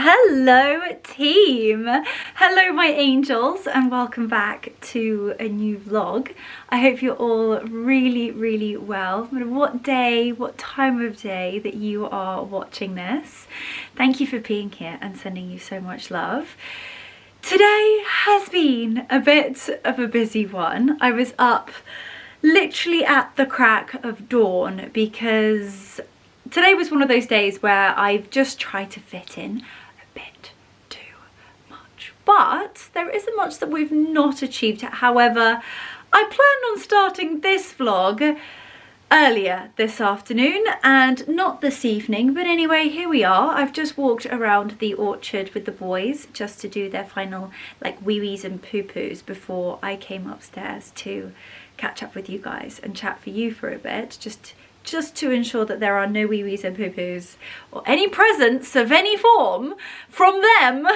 Hello team! Hello my angels and welcome back to a new vlog. I hope you're all really well, no matter what day, what time of day that you are watching this. Thank you for being here and sending you so much love. Today has been a bit of a busy one. I was up literally at the crack of dawn because today was one of those days where I've just tried to fit in a bit too much. But there isn't much that we've not achieved. However, I plan on starting this vlog earlier this afternoon and not this evening. But anyway, here we are. I've just walked around the orchard with the boys just to do their final like wee-wees and poo-poos before I came upstairs to catch up with you guys and chat for you for a bit. Just to ensure that there are no wee-wees and poo-poos or any presents of any form from them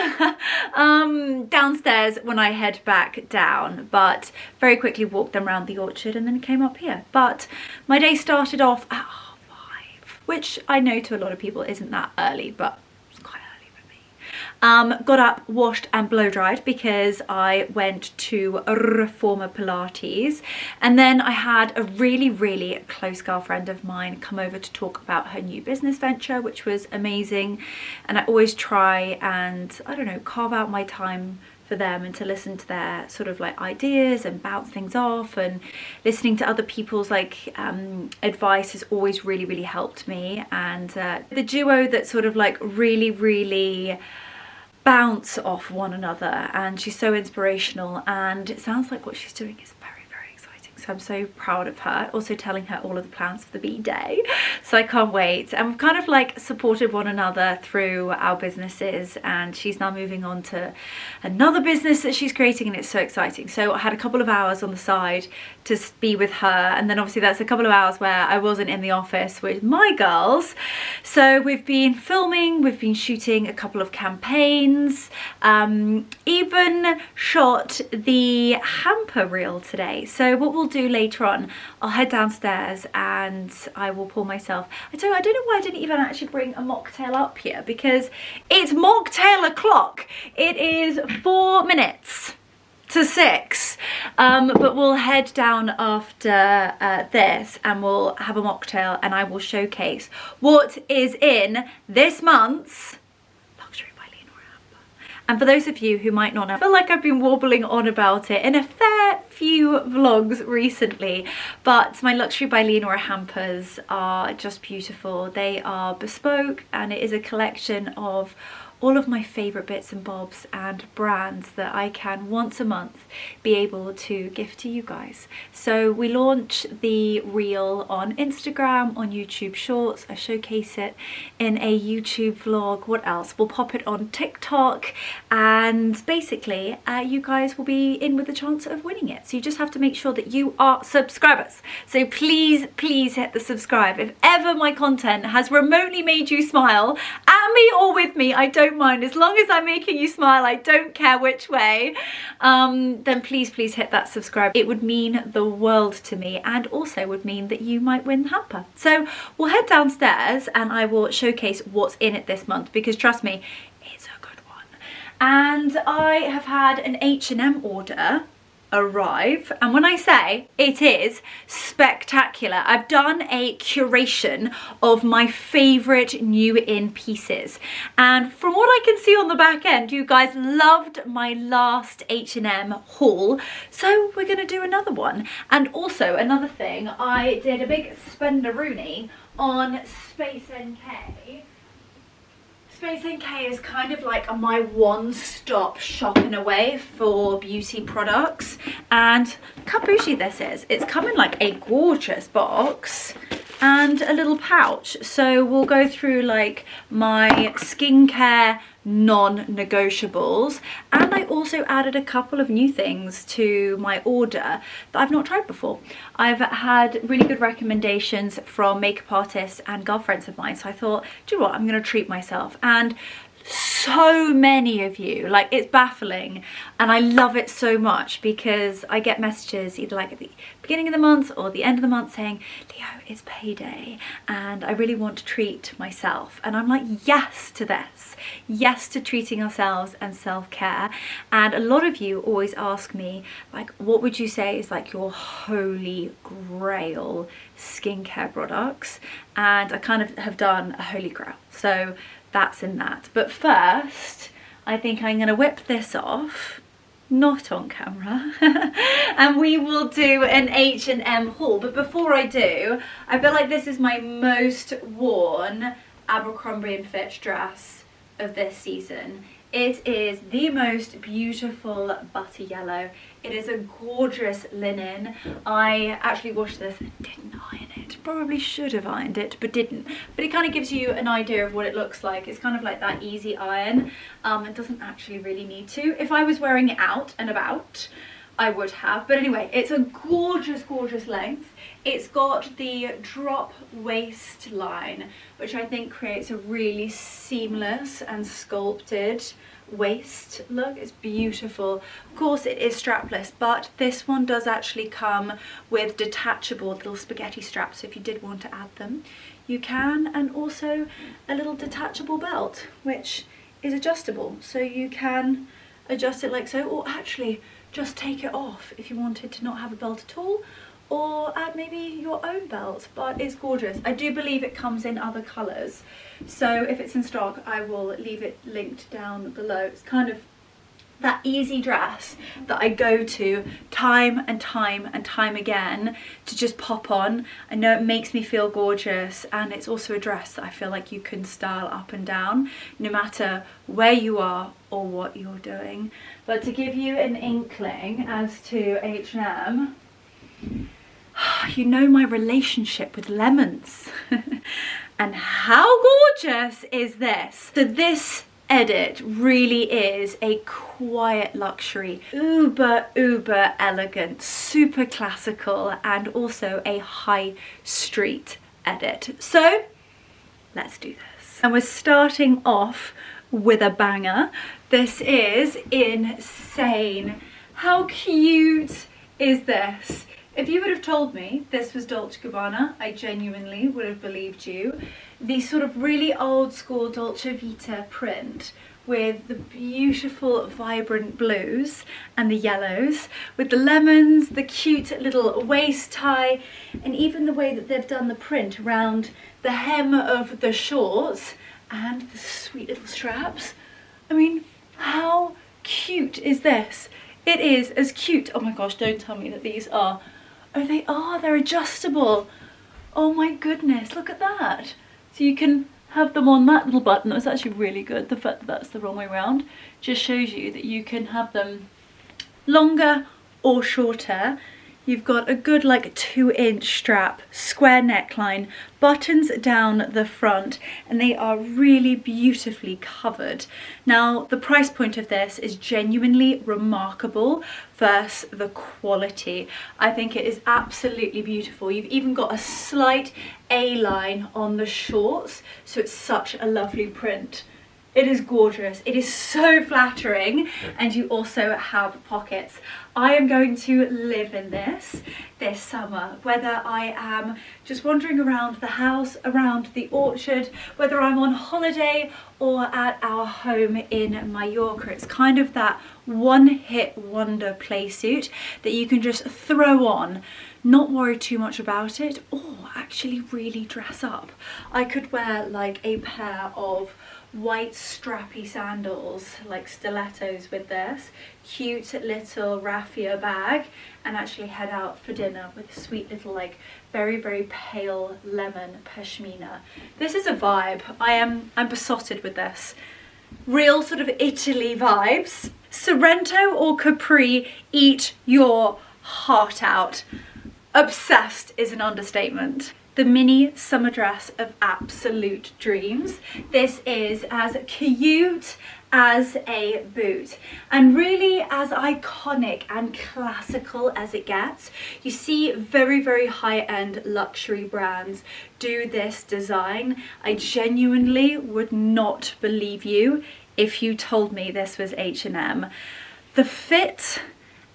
downstairs when I head back down. But very quickly walked them around the orchard and then came up here. But my day started off at 5, which I know to a lot of people isn't that early, but it's quite early for me. Got up, washed and blow dried because I went to a reformer Pilates, and then I had a really close girlfriend of mine come over to talk about her new business venture, which was amazing. And I always try and, I don't know, carve out my time for them and to listen to their sort of like ideas and bounce things off, and listening to other people's like advice has always really helped me. And the duo that sort of like really bounce off one another, and she's so inspirational, and it sounds like what she's doing is very exciting, so I'm so proud of her. Also telling her all of the plans for the B-Day, so I can't wait. And we've kind of like supported one another through our businesses, and she's now moving on to another business that she's creating, and it's so exciting. So I had a couple of hours on the side to be with her, and then obviously that's a couple of hours where I wasn't in the office with my girls. So we've been filming, we've been shooting a couple of campaigns, even shot the hamper reel today. So what we'll do later on, I'll head downstairs and I will pour myself, I don't know why I didn't even actually bring a mocktail up here, because it's mocktail o'clock. It is 4 minutes to 6, but we'll head down after this and we'll have a mocktail, and I will showcase what is in this month's Luxury by Leonora hamper. And for those of you who might not know, I feel like I've been warbling on about it in a fair few vlogs recently, but my Luxury by Leonora hampers are just beautiful. They are bespoke, and it is a collection of all of my favourite bits and bobs and brands that I can once a month be able to gift to you guys. So we launch the reel on Instagram, on YouTube Shorts. I showcase it in a YouTube vlog. What else? We'll pop it on TikTok, and basically you guys will be in with the chance of winning it. So you just have to make sure that you are subscribers. So please hit the subscribe. If ever my content has remotely made you smile, at me or with me, I don't mind. As long as I'm making you smile, I don't care which way. Then please hit that subscribe. It would mean the world to me, and also would mean that you might win the hamper. So we'll head downstairs and I will showcase what's in it this month, because trust me, it's a good one. And I have had an H&M order arrive, and when I say it is spectacular, I've done a curation of my favorite new in pieces, and from what I can see on the back end, you guys loved my last H&M haul, so we're gonna do another one. And also another thing, I did a big spenderoony on SpaceNK. SpaceNK is kind of like my one-stop shop in a way for beauty products, and look how bougie this is. It's come in like a gorgeous box and a little pouch. So we'll go through like my skincare non-negotiables, and I also added a couple of new things to my order that I've not tried before. I've had really good recommendations from makeup artists and girlfriends of mine, so I thought, do you know what, I'm gonna treat myself. And so many of you, like it's baffling, and I love it so much because I get messages either like at the beginning of the month or the end of the month saying, Leo, it's payday and I really want to treat myself. And I'm like, yes to this, yes to treating ourselves and self-care. And a lot of you always ask me, like, what would you say is like your holy grail skincare products? And I kind of have done a holy grail, so that's in that. But first, I think I'm gonna whip this off, not on camera, and we will do an H&M haul. But before I do, I feel like this is my most worn Abercrombie & Fitch dress of this season. It is the most beautiful butter yellow. It is a gorgeous linen. I actually washed this and didn't iron it. Probably should have ironed it, but didn't. But it kind of gives you an idea of what it looks like. It's kind of like that easy iron. It doesn't actually really need to. If I was wearing it out and about, I would have. But anyway, it's a gorgeous, gorgeous length. It's got the drop waistline, which I think creates a really seamless and sculpted waist look. It's beautiful. Of course it is strapless, but this one does actually come with detachable little spaghetti straps, so if you did want to add them you can, and also a little detachable belt which is adjustable, so you can adjust it like so, or actually just take it off if you wanted to not have a belt at all, or add maybe your own belt. But it's gorgeous. I do believe it comes in other colours, so if it's in stock I will leave it linked down below. It's kind of that easy dress that I go to time and time and time again to just pop on. I know it makes me feel gorgeous, and it's also a dress that I feel like you can style up and down no matter where you are or what you're doing. But to give you an inkling as to H&M, you know my relationship with lemons. And how gorgeous is this? So this edit really is a quiet luxury, uber elegant, super classical, and also a high street edit. So let's do this. And we're starting off with a banger. This is insane. How cute is this? If you would have told me this was Dolce & Gabbana, I genuinely would have believed you. The sort of really old school Dolce Vita print with the beautiful vibrant blues and the yellows, with the lemons, the cute little waist tie, and even the way that they've done the print around the hem of the shorts and the sweet little straps. I mean, how cute is this? It is as cute. Oh my gosh, don't tell me that these are, oh they are, they're adjustable. Oh my goodness, look at that. So you can have them on that little button. That was actually really good. The fact that that's the wrong way around just shows you that you can have them longer or shorter. You've got a good like 2-inch strap, square neckline, buttons down the front, and they are really beautifully covered. Now the price point of this is genuinely remarkable versus the quality. I think it is absolutely beautiful. You've even got a slight A-line on the shorts, so it's such a lovely print. It is gorgeous. It is so flattering, and you also have pockets. I am going to live in this summer, whether I am just wandering around the house, around the orchard, whether I'm on holiday or at our home in Mallorca. It's kind of that one-hit wonder play suit that you can just throw on, not worry too much about it, or actually really dress up. I could wear like a pair of white strappy sandals, like stilettos, with this cute little raffia bag, and actually head out for dinner with a sweet little like very pale lemon pashmina. This is a vibe. I'm besotted with this. Real sort of Italy vibes. Sorrento or Capri, eat your heart out. Obsessed is an understatement. The mini summer dress of absolute dreams. This is as cute as a boot, and really as iconic and classical as it gets. You see very, very high-end luxury brands do this design. I genuinely would not believe you if you told me this was H&M. The fit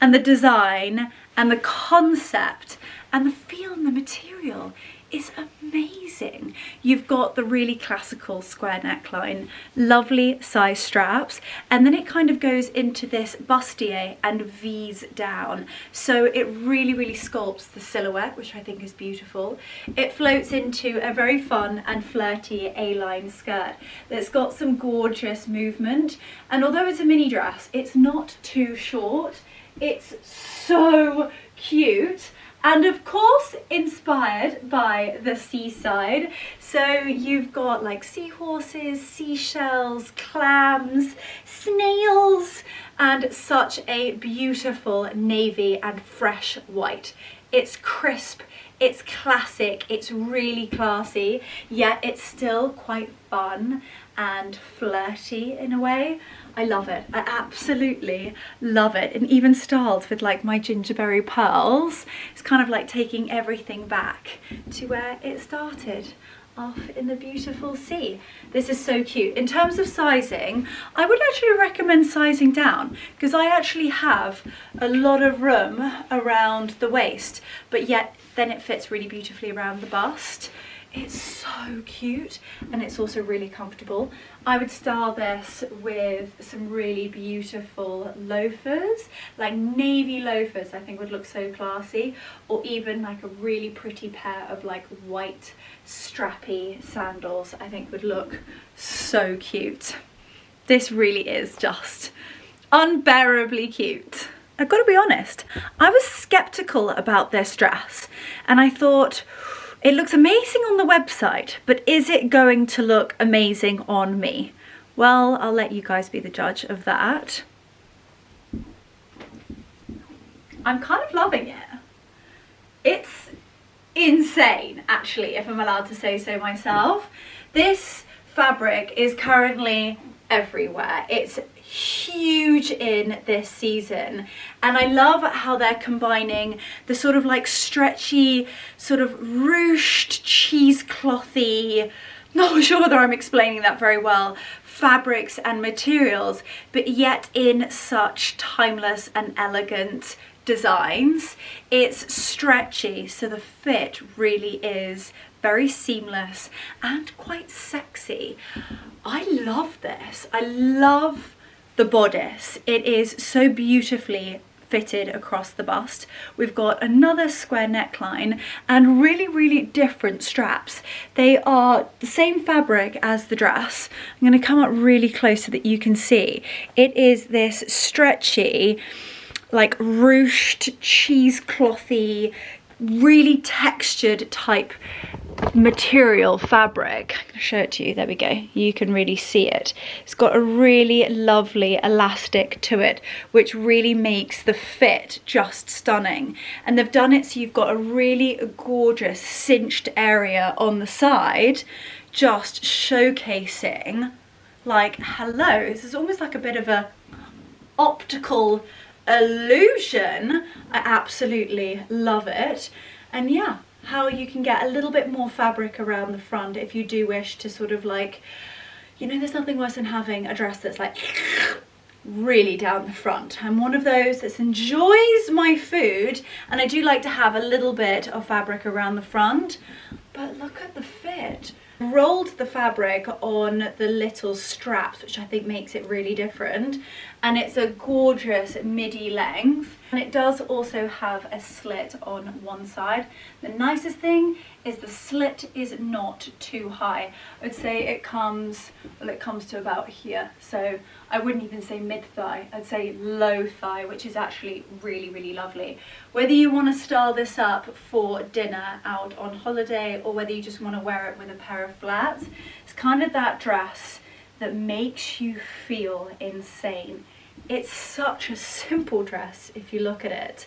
and the design and the concept and the feel and the material is amazing. You've got the really classical square neckline, lovely size straps, and then it kind of goes into this bustier and V's down. So it really, really sculpts the silhouette, which I think is beautiful. It floats into a very fun and flirty A-line skirt that's got some gorgeous movement. And although it's a mini dress, it's not too short. It's so cute. And of course inspired by the seaside. So you've got like seahorses, seashells, clams, snails, and such a beautiful navy and fresh white. It's crisp, it's classic, it's really classy, yet it's still quite fun and flirty in a way. I love it. I absolutely love it. And even styled with like my Gingiberi pearls, it's kind of like taking everything back to where it started, off in the beautiful sea. This is so cute. In terms of sizing, I would actually recommend sizing down because I actually have a lot of room around the waist, but yet then it fits really beautifully around the bust. It's so cute and it's also really comfortable. I would style this with some really beautiful loafers, like navy loafers I think would look so classy, or even like a really pretty pair of like white strappy sandals I think would look so cute. This really is just unbearably cute. I've got to be honest, I was skeptical about this dress and I thought, it looks amazing on the website, but is it going to look amazing on me? Well, I'll let you guys be the judge of that. I'm kind of loving it. It's insane, actually, if I'm allowed to say so myself. This fabric is currently everywhere. It's huge in this season, and I love how they're combining the sort of like stretchy, sort of ruched, cheeseclothy, not sure whether I'm explaining that very well, fabrics and materials, but yet in such timeless and elegant designs. It's stretchy, so the fit really is very seamless and quite sexy. I love this. I love the bodice. It is so beautifully fitted across the bust. We've got another square neckline and really, really different straps. They are the same fabric as the dress. I'm going to come up really close so that you can see. It is this stretchy, like ruched, cheeseclothy, really textured type material fabric. I'm gonna show it to you. There we go. You can really see it. It's got a really lovely elastic to it, which really makes the fit just stunning. And they've done it so you've got a really gorgeous cinched area on the side, just showcasing like, hello. This is almost like a bit of a optical illusion. I absolutely love it. And yeah, how you can get a little bit more fabric around the front if you do wish to sort of like, you know, there's nothing worse than having a dress that's like really down the front. I'm one of those that enjoys my food, and I do like to have a little bit of fabric around the front, but look at the fit. Rolled the fabric on the little straps, which I think makes it really different, and it's a gorgeous midi length, and it does also have a slit on one side. The nicest thing is the slit is not too high. I'd say it comes, well, it comes to about here, so I wouldn't even say mid-thigh, I'd say low thigh, which is actually really, really lovely. Whether you want to style this up for dinner out on holiday or whether you just want to wear it with a pair of flats, it's kind of that dress that makes you feel insane. It's such a simple dress if you look at it,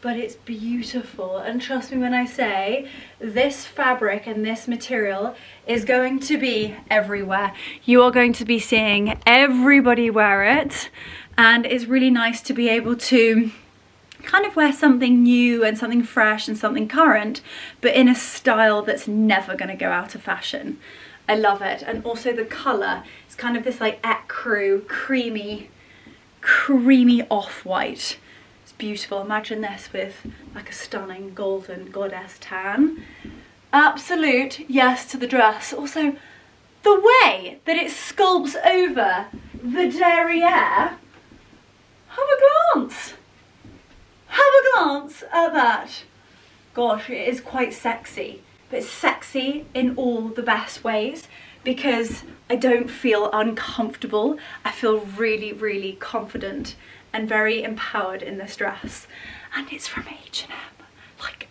but it's beautiful. And trust me when I say this fabric and this material is going to be everywhere. You are going to be seeing everybody wear it, and it's really nice to be able to kind of wear something new and something fresh and something current, but in a style that's never going to go out of fashion. I love it. And also the colour, it's kind of this like ecru, creamy off-white. It's beautiful. Imagine this with like a stunning golden goddess tan. Absolute yes to the dress. Also, the way that it sculpts over the derriere. Have a glance. Have a glance at that. Gosh, it is quite sexy, but it's sexy in all the best ways because I don't feel uncomfortable. I feel really, really confident and very empowered in this dress. And it's from H&M. Like,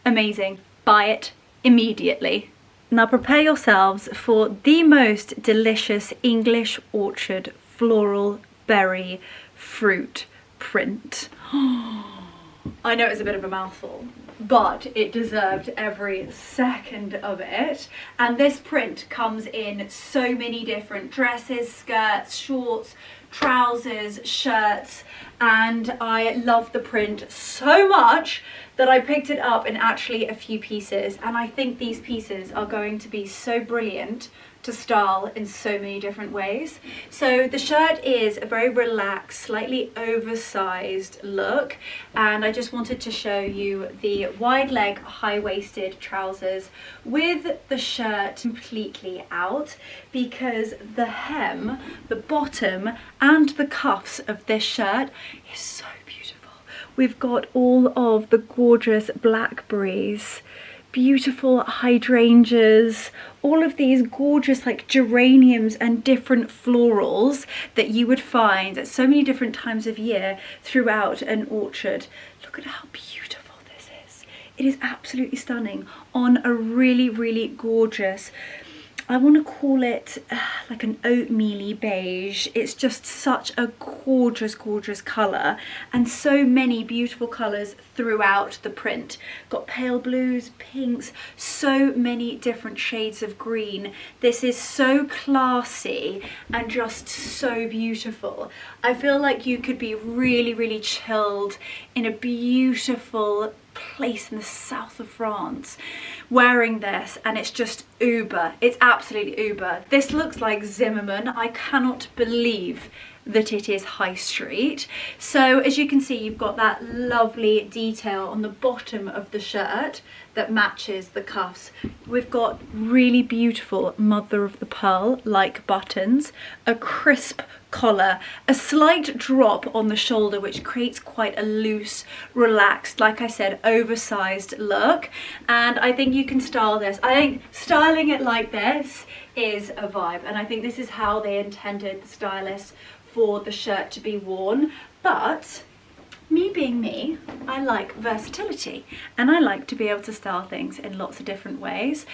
amazing. Buy it immediately. Now prepare yourselves for the most delicious English orchard floral berry fruit print. I know it's a bit of a mouthful, but it deserved every second of it. And this print comes in so many different dresses, skirts, shorts, trousers, shirts, and I love the print so much that I picked it up in actually a few pieces, and I think these pieces are going to be so brilliant to style in so many different ways. So the shirt is a very relaxed, slightly oversized look, and I just wanted to show you the wide leg high-waisted trousers with the shirt completely out, because the hem, the bottom and the cuffs of this shirt is so beautiful. We've got all of the gorgeous blackberries, beautiful hydrangeas, all of these gorgeous like geraniums and different florals that you would find at so many different times of year throughout an orchard. Look at how beautiful this is. It is absolutely stunning on a really, really gorgeous, I want to call it like an oatmeal-y beige. It's just such a gorgeous, gorgeous colour, and so many beautiful colours throughout the print. Got pale blues, pinks, so many different shades of green. This is so classy and just so beautiful. I feel like you could be really, really chilled in a beautiful place in the south of France wearing this, and it's just uber. It's absolutely uber. This looks like Zimmermann. I cannot believe that it is high street. So as you can see, you've got that lovely detail on the bottom of the shirt that matches the cuffs. We've got really beautiful mother of the pearl like buttons, a crisp collar, a slight drop on the shoulder which creates quite a loose, relaxed, like I said, oversized look. And I think you can style this. I think styling it like this is a vibe, and I think this is how they intended, the stylist, for the shirt to be worn. But me being me, I like versatility, and I like to be able to style things in lots of different ways.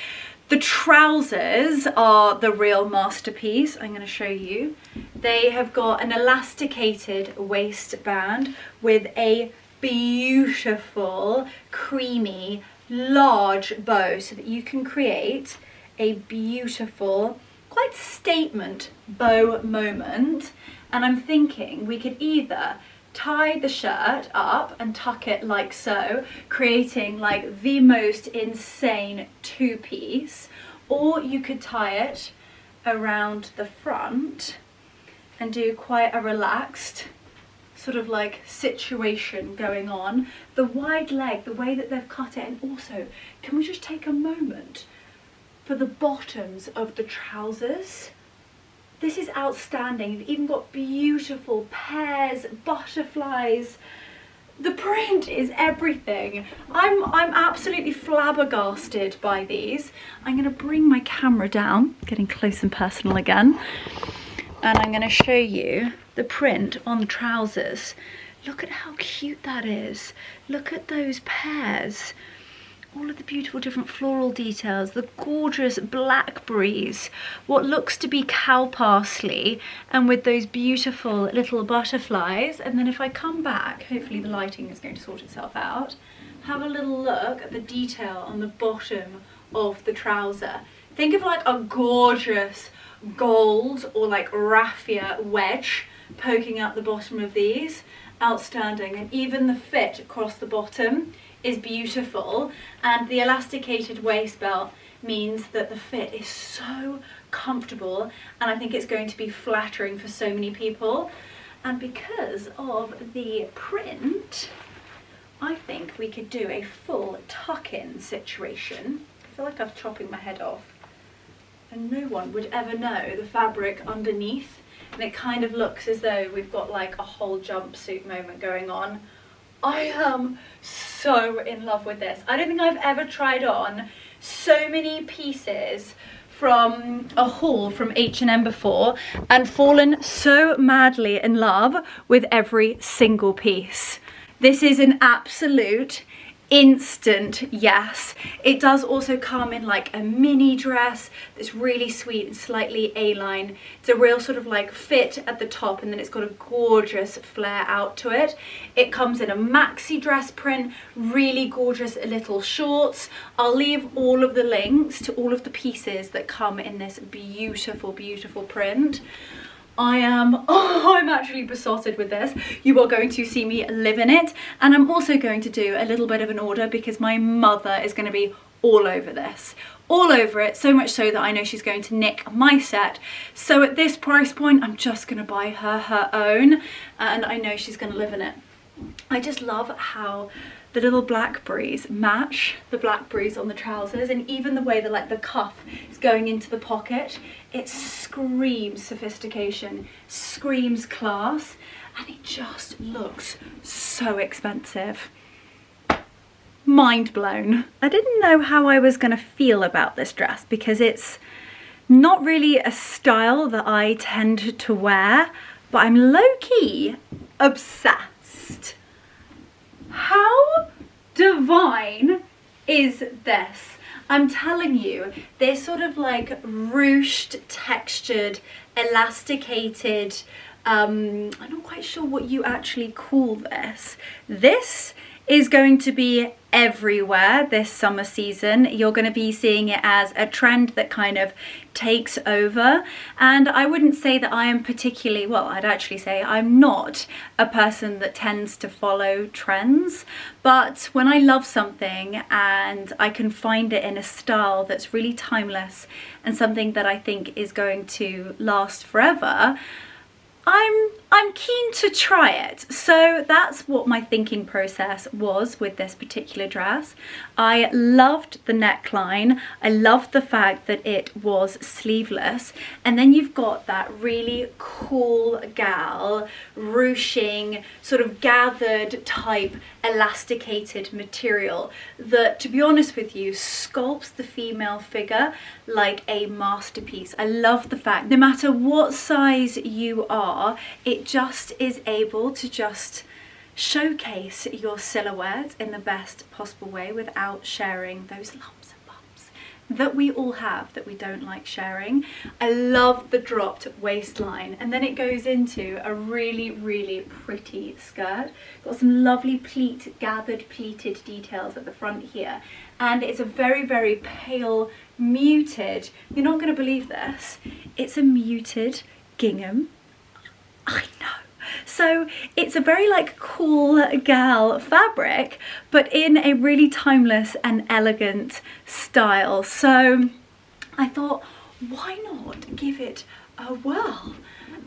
The trousers are the real masterpiece. I'm going to show you. They have got an elasticated waistband with a beautiful, creamy, large bow so that you can create a beautiful, quite statement bow moment. And I'm thinking we could either tie the shirt up and tuck it like so, creating like the most insane two-piece, or you could tie it around the front and do quite a relaxed sort of like situation going on. The wide leg, the way that they've cut it, and also can we just take a moment for the bottoms of the trousers? This is outstanding. You've even got beautiful pears, butterflies. The print is everything. I'm absolutely flabbergasted by these. I'm going to bring my camera down, getting close and personal again, and I'm going to show you the print on the trousers. Look at how cute that is. Look at those pears. all of the beautiful different floral details, the gorgeous blackberries, what looks to be cow parsley, and with those beautiful little butterflies. And then if I come back, hopefully the lighting is going to sort itself out, have a little look at the detail on the bottom of the trouser. Think of like a gorgeous gold or like raffia wedge poking out the bottom of these. Outstanding. And even the fit across the bottom is beautiful, and the elasticated waist belt means that the fit is so comfortable, and I think it's going to be flattering for so many people. And because of the print, I think we could do a full tuck-in situation. I feel like I'm chopping my head off and no one would ever know the fabric underneath, and it kind of looks as though we've got like a whole jumpsuit moment going on. I am so in love with this. I don't think I've ever tried on so many pieces from a haul from H&M before and fallen so madly in love with every single piece. This is an absolute instant yes. It does also come in like a mini dress that's really sweet and slightly A-line. It's a real sort of like fit at the top, and then it's got a gorgeous flare out to it. It comes in a maxi dress print, really gorgeous little shorts. I'll leave all of the links to all of the pieces that come in this beautiful, beautiful print. I'm actually besotted with this. You are going to see me live in it, and I'm also going to do a little bit of an order because my mother is going to be all over this, all over it, so much so that I know she's going to nick my set. So at this price point, I'm just going to buy her own, and I know she's going to live in it. I just love how the little blackberries match the blackberries on the trousers, and even the way that like the cuff is going into the pocket, it screams sophistication, screams class, and it just looks so expensive. Mind blown. I didn't know how I was going to feel about this dress because it's not really a style that I tend to wear, but I'm low-key obsessed. How divine is this? I'm telling you, this sort of like ruched, textured, elasticated, I'm not quite sure what you actually call this. This is going to be everywhere this summer season. You're going to be seeing it as a trend that kind of takes over, and I wouldn't say that I am particularly, well, I'd actually say I'm not a person that tends to follow trends, but when I love something and I can find it in a style that's really timeless and something that I think is going to last forever, I'm keen to try it. So that's what my thinking process was with this particular dress. I loved the neckline. I loved the fact that it was sleeveless. And then you've got that really cool gal, ruching, sort of gathered type elasticated material that, to be honest with you, sculpts the female figure like a masterpiece. I love the fact no matter what size you are, it just is able to just showcase your silhouette in the best possible way without sharing those lumps and bumps that we all have that we don't like sharing. I love the dropped waistline, and then it goes into a really, really pretty skirt. Got some lovely pleat, gathered pleated details at the front here, and it's a very, very pale, muted, you're not going to believe this, it's a muted gingham. I know. So it's a very like cool gal fabric, but in a really timeless and elegant style. So I thought, why not give it a whirl?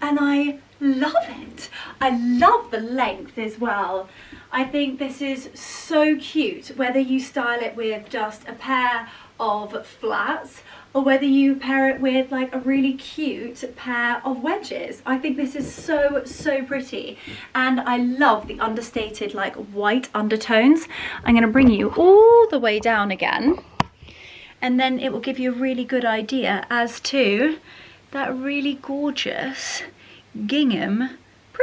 And I love it. I love the length as well. I think this is so cute, whether you style it with just a pair of flats or whether you pair it with like a really cute pair of wedges. I think this is so, so pretty. And I love the understated like white undertones. I'm gonna bring you all the way down again, and then it will give you a really good idea as to that really gorgeous gingham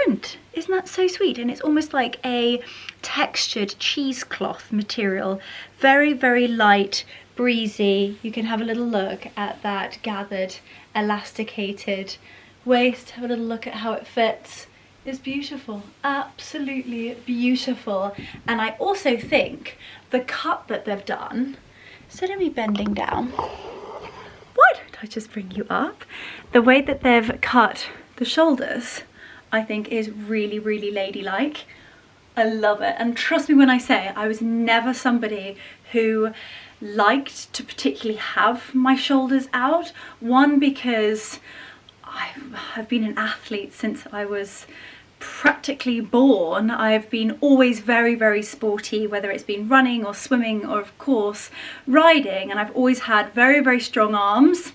print. Isn't that so sweet? And it's almost like a textured cheesecloth material. Very, very light, breezy. You can have a little look at that gathered, elasticated waist. Have a little look at how it fits. It's beautiful, absolutely beautiful. And I also think the cut that they've done, instead of me bending down, why don't I just bring you up? The way that they've cut the shoulders, I think is really, really ladylike. I love it. And trust me when I say I was never somebody who liked to particularly have my shoulders out. One, because I've been an athlete since I was practically born. I've been always very, very sporty, whether it's been running or swimming or of course riding, and I've always had very, very strong arms.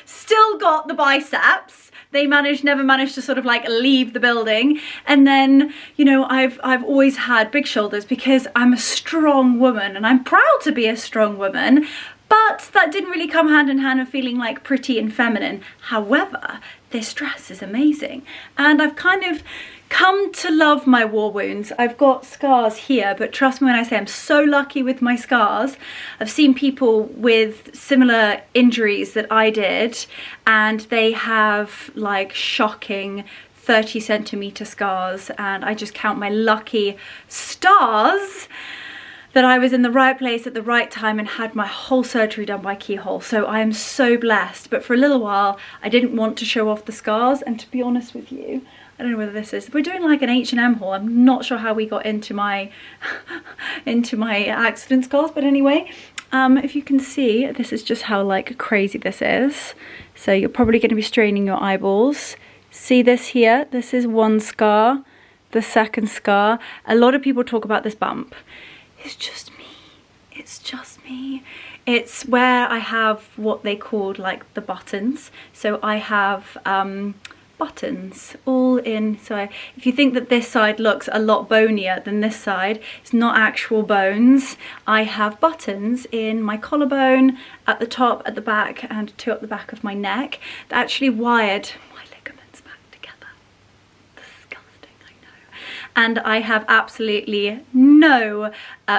Still got the biceps. They never managed to sort of like leave the building. And then, you know, I've always had big shoulders because I'm a strong woman and I'm proud to be a strong woman. But that didn't really come hand in hand with feeling like pretty and feminine. However, this dress is amazing. And I've kind of come to love my war wounds. I've got scars here, but trust me when I say I'm so lucky with my scars. I've seen people with similar injuries that I did, and they have like shocking 30-centimeter scars, and I just count my lucky stars that I was in the right place at the right time and had my whole surgery done by keyhole. So I am so blessed. But for a little while, I didn't want to show off the scars. And to be honest with you, I don't know whether this is, we're doing like an H&M haul. I'm not sure how we got into my accident scars, but anyway, if you can see, this is just how like crazy this is. So you're probably going to be straining your eyeballs. See this here? This is one scar, the second scar. A lot of people talk about this bump. It's just me. It's just me. It's where I have what they called like the buttons. So I have buttons all in. So if you think that this side looks a lot bonier than this side, it's not actual bones. I have buttons in my collarbone, at the top, at the back, and two up the back of my neck that actually wired my ligaments back together. Disgusting, I know. And I have absolutely no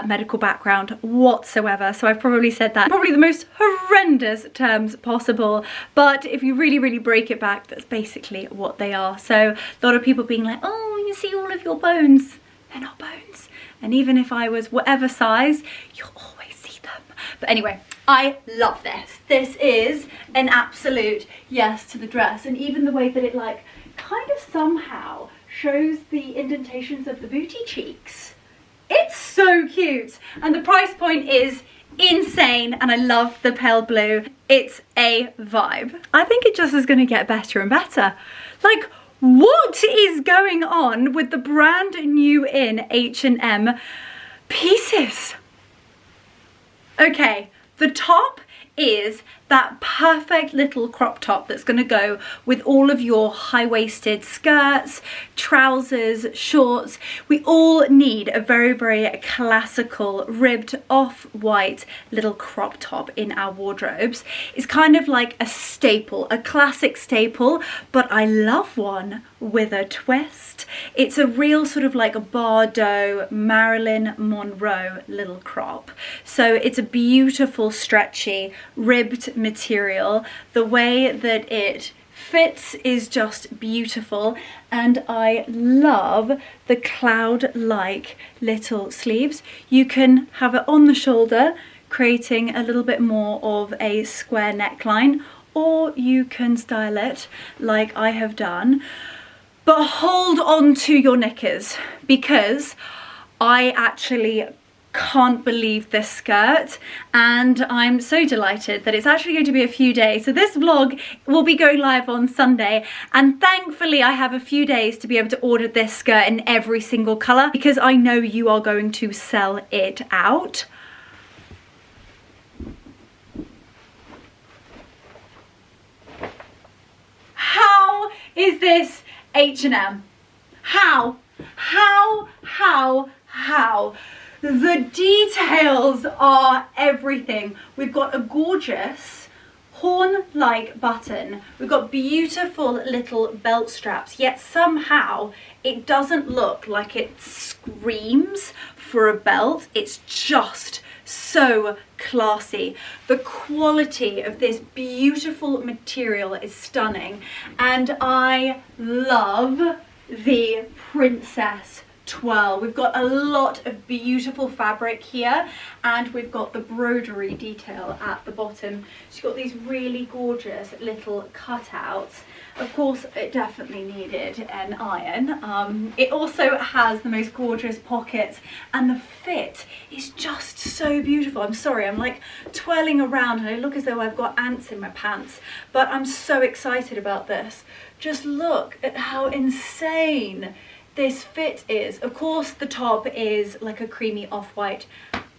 medical background whatsoever, so I've probably said that probably the most horrendous terms possible, but if you really, really break it back, that's basically what they are. So a lot of people being like, oh, you see all of your bones. They're not bones. And even if I was whatever size, you'll always see them. But anyway, I love this. This is an absolute yes to the dress, and even the way that it like kind of somehow shows the indentations of the booty cheeks. It's so cute, and the price point is insane, and I love the pale blue. It's a vibe. I think it just is going to get better and better. Like, what is going on with the brand new in H&M pieces? Okay, the top is that perfect little crop top that's going to go with all of your high-waisted skirts, trousers, shorts. We all need a very, very classical ribbed off-white little crop top in our wardrobes. It's kind of like a staple, a classic staple, but I love one with a twist. It's a real sort of like a Bardot, Marilyn Monroe little crop. So it's a beautiful, stretchy, ribbed material. The way that it fits is just beautiful, and I love the cloud-like little sleeves. You can have it on the shoulder, creating a little bit more of a square neckline, or you can style it like I have done. But hold on to your knickers, because I actually can't believe this skirt, and I'm so delighted that it's actually going to be a few days. So this vlog will be going live on Sunday, and thankfully I have a few days to be able to order this skirt in every single colour, because I know you are going to sell it out. How is this H&M? How? The details are everything. We've got a gorgeous horn-like button. We've got beautiful little belt straps, yet somehow it doesn't look like it screams for a belt. It's just so classy. The quality of this beautiful material is stunning, and I love the princess twirl. We've got a lot of beautiful fabric here, and we've got the broderie detail at the bottom. She's got these really gorgeous little cutouts. Of course, it definitely needed an iron. It also has the most gorgeous pockets, and the fit is just so beautiful. I'm sorry, I'm like twirling around and I look as though I've got ants in my pants, but I'm so excited about this. Just look at how insane this fit is. Of course, the top is like a creamy off-white,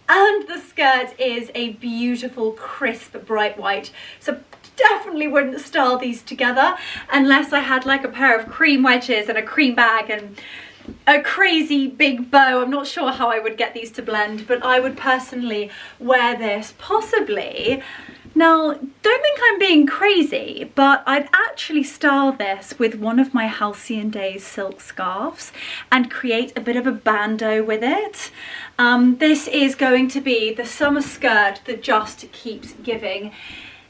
and the skirt is a beautiful crisp bright white. So definitely wouldn't style these together unless I had like a pair of cream wedges and a cream bag and a crazy big bow. I'm not sure how I would get these to blend, but I would personally wear this possibly. Now, don't think I'm being crazy, but I'd actually style this with one of my Halcyon Days silk scarves and create a bit of a bandeau with it. This is going to be the summer skirt that just keeps giving.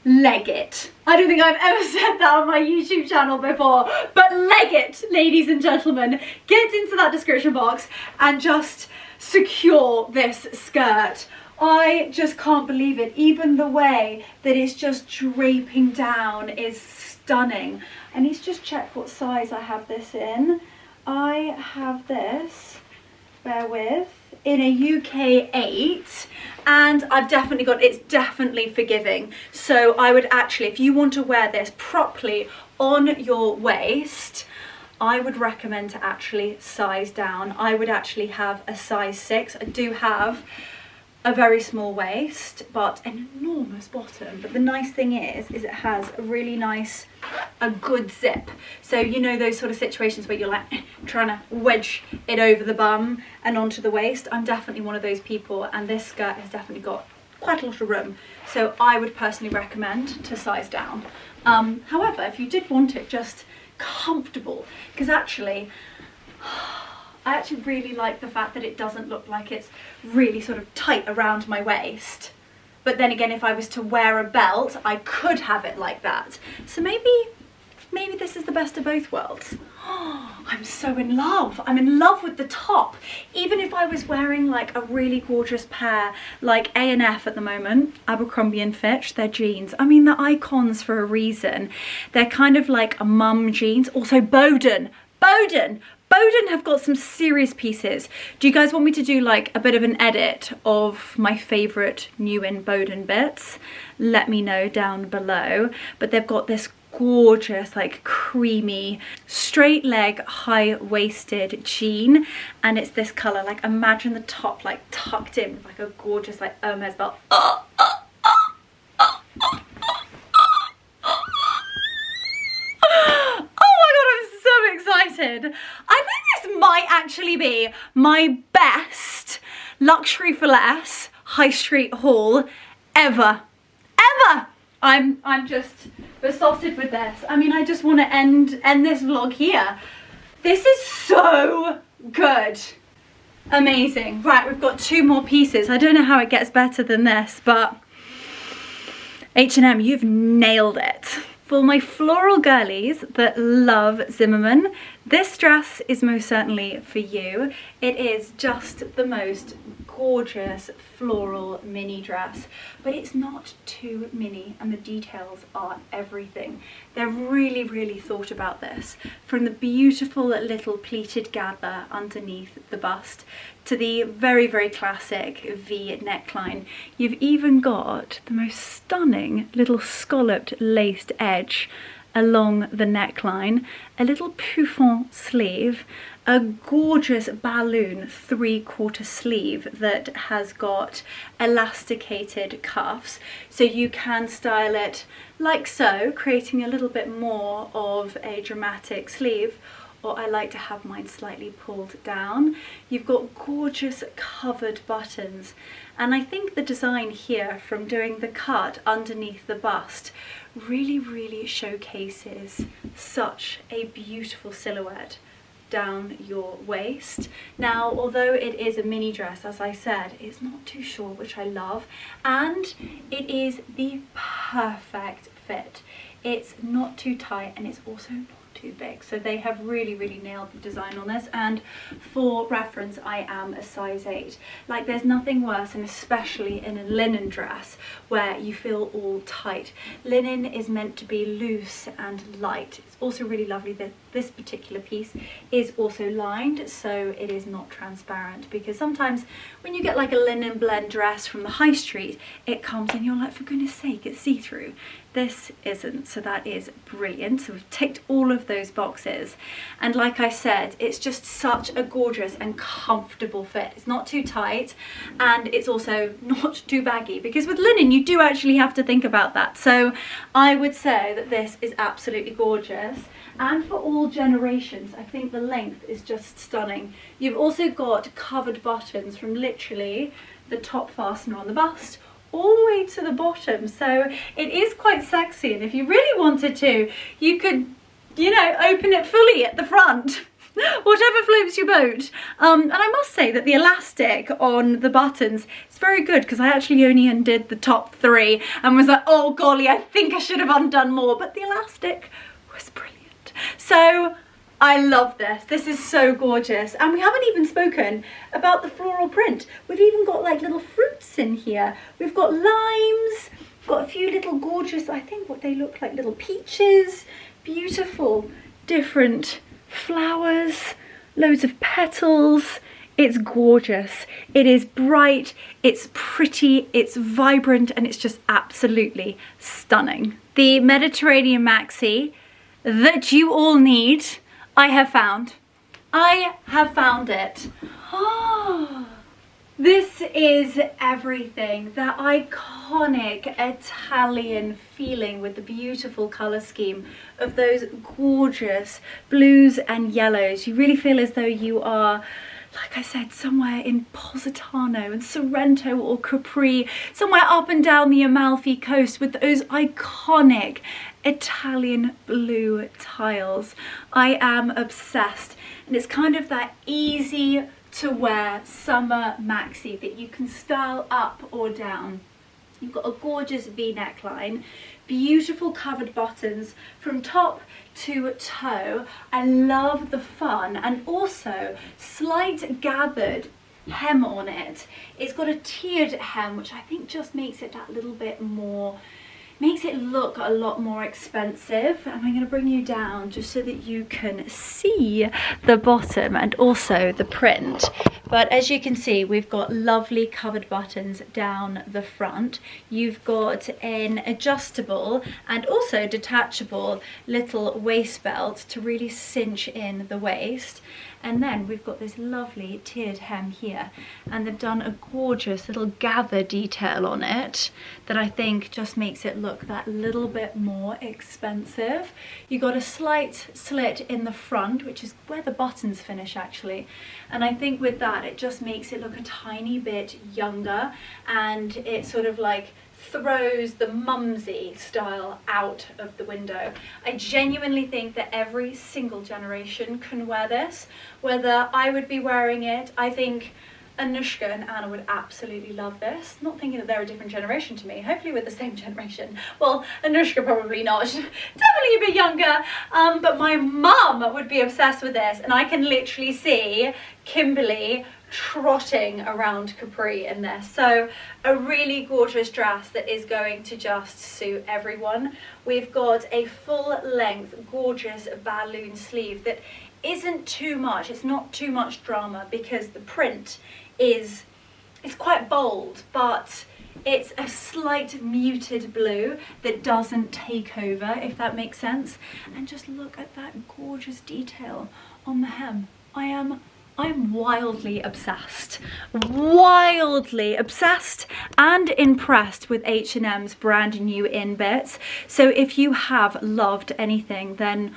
Leg it. I don't think I've ever said that on my YouTube channel before, but leg it, ladies and gentlemen. Get into that description box and just secure this skirt. I just can't believe it. Even the way that it's just draping down is stunning. I need to just check what size I have this in. I have this, bear with, in a UK 8, and I've definitely got, it's definitely forgiving. So I would actually, if you want to wear this properly on your waist, I would recommend to actually size down. I would actually have a size 6. I do have a very small waist but an enormous bottom, but the nice thing is it has a really nice, a good zip. So you know those sort of situations where you're like trying to wedge it over the bum and onto the waist. I'm definitely one of those people, and this skirt has definitely got quite a lot of room, so I would personally recommend to size down. However, if you did want it just comfortable, because actually I actually really like the fact that it doesn't look like it's really sort of tight around my waist. But then again, if I was to wear a belt, I could have it like that. So maybe this is the best of both worlds. Oh, I'm so in love. I'm in love with the top. Even if I was wearing like a really gorgeous pair like A&F at the moment, Abercrombie & Fitch, their jeans. I mean, they're icons for a reason. They're kind of like a mum jeans. Also Boden have got some serious pieces. Do you guys want me to do like a bit of an edit of my favourite new in Boden bits? Let me know down below. But they've got this gorgeous like creamy straight leg high-waisted jean, and it's this colour. Like imagine the top like tucked in with like a gorgeous like Hermes belt. Excited. I think this might actually be my best luxury for less high street haul ever. I'm just besotted with this. I mean, I just want to end this vlog here. This is so good. Amazing. Right, we've got 2 more pieces. I don't know how it gets better than this, but H&M, you've nailed it. For my floral girlies that love Zimmermann, this dress is most certainly for you. It is just the most gorgeous floral mini dress, but it's not too mini, and the details are everything. They've really thought about this, from the beautiful little pleated gather underneath the bust to the very classic V neckline. You've even got the most stunning little scalloped laced edge along the neckline, a little pouffant sleeve, a gorgeous balloon 3/4 sleeve that has got elasticated cuffs, so you can style it like so, creating a little bit more of a dramatic sleeve, or I like to have mine slightly pulled down. You've got gorgeous covered buttons, and I think the design here from doing the cut underneath the bust really showcases such a beautiful silhouette down your waist. Now, although it is a mini dress, as I said, it's not too short, which I love, and it is the perfect fit. It's not too tight and it's also not too big, so they have really nailed the design on this. And for reference, I am a size 8. Like, there's nothing worse, and especially in a linen dress where you feel all tight. Linen is meant to be loose and light. It's also really lovely that this particular piece is also lined, so it is not transparent, because sometimes when you get like a linen blend dress from the high street, it comes and you're like, for goodness sake, it's see-through. This isn't, so that is brilliant. So we've ticked all of those boxes, and like I said, it's just such a gorgeous and comfortable fit. It's not too tight and it's also not too baggy, because with linen you do actually have to think about that. So I would say that this is absolutely gorgeous, and for all generations. I think the length is just stunning. You've also got covered buttons from literally the top fastener on the bust all the way to the bottom, so it is quite sexy. And if you really wanted to, you could, you know, open it fully at the front. Whatever floats your boat. And I must say that the elastic on the buttons is very good, because I actually only undid the top 3 and was like, oh golly, I think I should have undone more, but the elastic was brilliant. So I love this. This is so gorgeous. And we haven't even spoken about the floral print. We've even got like little fruits in here. We've got limes, got a few little gorgeous, I think what they look like, little peaches, beautiful different flowers, loads of petals. It's gorgeous. It is bright, it's pretty, it's vibrant, and it's just absolutely stunning. The Mediterranean maxi that you all need, I have found. I have found it. Oh, this is everything. That iconic Italian feeling with the beautiful colour scheme of those gorgeous blues and yellows. You really feel as though you are, like I said, somewhere in Positano and Sorrento or Capri, somewhere up and down the Amalfi coast with those iconic Italian blue tiles. I am obsessed, and it's kind of that easy to wear summer maxi that you can style up or down. You've got a gorgeous V neckline, beautiful covered buttons from top to toe. I love the fun, and also slight gathered hem on it. It's got a tiered hem, which I think just makes it that little bit more, makes it look a lot more expensive. And I'm going to bring you down just so that you can see the bottom and also the print. But as you can see, we've got lovely covered buttons down the front. You've got an adjustable and also detachable little waist belt to really cinch in the waist. And then we've got this lovely tiered hem here, and they've done a gorgeous little gather detail on it that I think just makes it look that little bit more expensive. You got a slight slit in the front, which is where the buttons finish actually, and I think with that it just makes it look a tiny bit younger, and it sort of like throws the mumsy style out of the window. I genuinely think that every single generation can wear this. Whether I would be wearing it, I think Anushka and Anna would absolutely love this. Not thinking that they're a different generation to me. Hopefully we're the same generation. Well, Anushka probably not. Definitely a bit younger. But my mum would be obsessed with this, and I can literally see Kimberly trotting around Capri in this. So a really gorgeous dress that is going to just suit everyone. We've got a full length gorgeous balloon sleeve that isn't too much, it's not too much drama, because the print is, it's quite bold, but it's a slight muted blue that doesn't take over, if that makes sense. And just look at that gorgeous detail on the hem. I'm wildly obsessed and impressed with H&M's brand new in bits. So if you have loved anything, then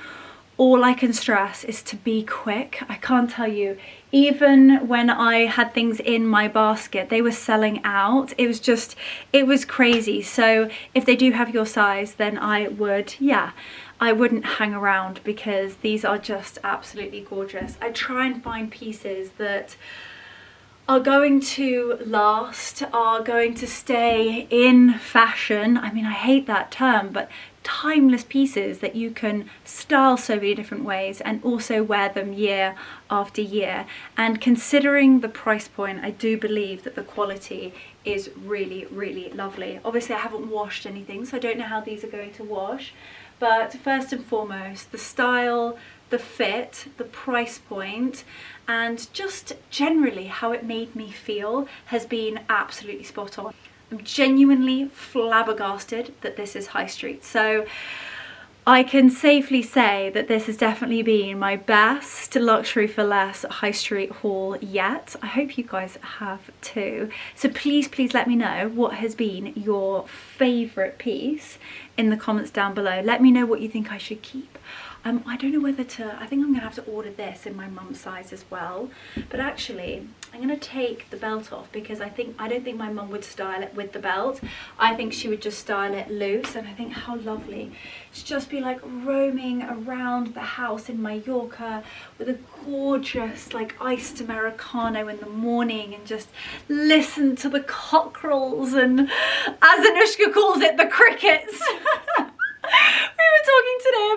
all I can stress is to be quick. I can't tell you, even when I had things in my basket, they were selling out. It was crazy. So if they do have your size, then I wouldn't hang around, because these are just absolutely gorgeous. I try and find pieces that are going to last, are going to stay in fashion. I mean, I hate that term, but timeless pieces that you can style so many different ways and also wear them year after year. And considering the price point, I do believe that the quality is really, really lovely. Obviously, I haven't washed anything, so I don't know how these are going to wash. But first and foremost, the style, the fit, the price point, and just generally how it made me feel has been absolutely spot on. I'm genuinely flabbergasted that this is high street. So I can safely say that this has definitely been my best luxury for less high street haul yet. I hope you guys have too. So please, please let me know what has been your favourite piece in the comments down below. Let me know what you think I should keep. I don't know whether to, I think I'm gonna have to order this in my mum's size as well. But actually, I'm gonna take the belt off, because I don't think my mum would style it with the belt. I think she would just style it loose, and I think how lovely to just be like roaming around the house in Mallorca with a gorgeous like iced Americano in the morning and just listen to the cockerels and, as Anushka calls it, the crickets. We were talking today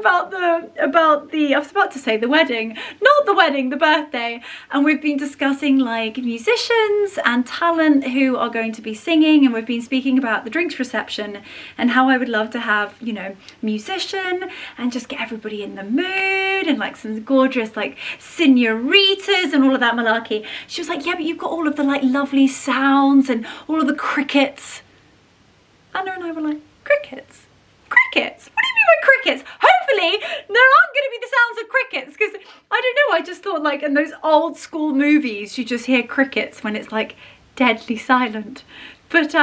about the I was about to say the wedding, not the wedding, the birthday, and we've been discussing like musicians and talent who are going to be singing, and we've been speaking about the drinks reception and how I would love to have, you know, musician and just get everybody in the mood and like some gorgeous like senoritas and all of that malarkey. She was like, yeah, but you've got all of the like lovely sounds and all of the crickets. Anna and I were like, crickets? Crickets? What do you mean by crickets? Hopefully there aren't going to be the sounds of crickets, because I don't know, I just thought like in those old school movies you just hear crickets when it's like deadly silent. But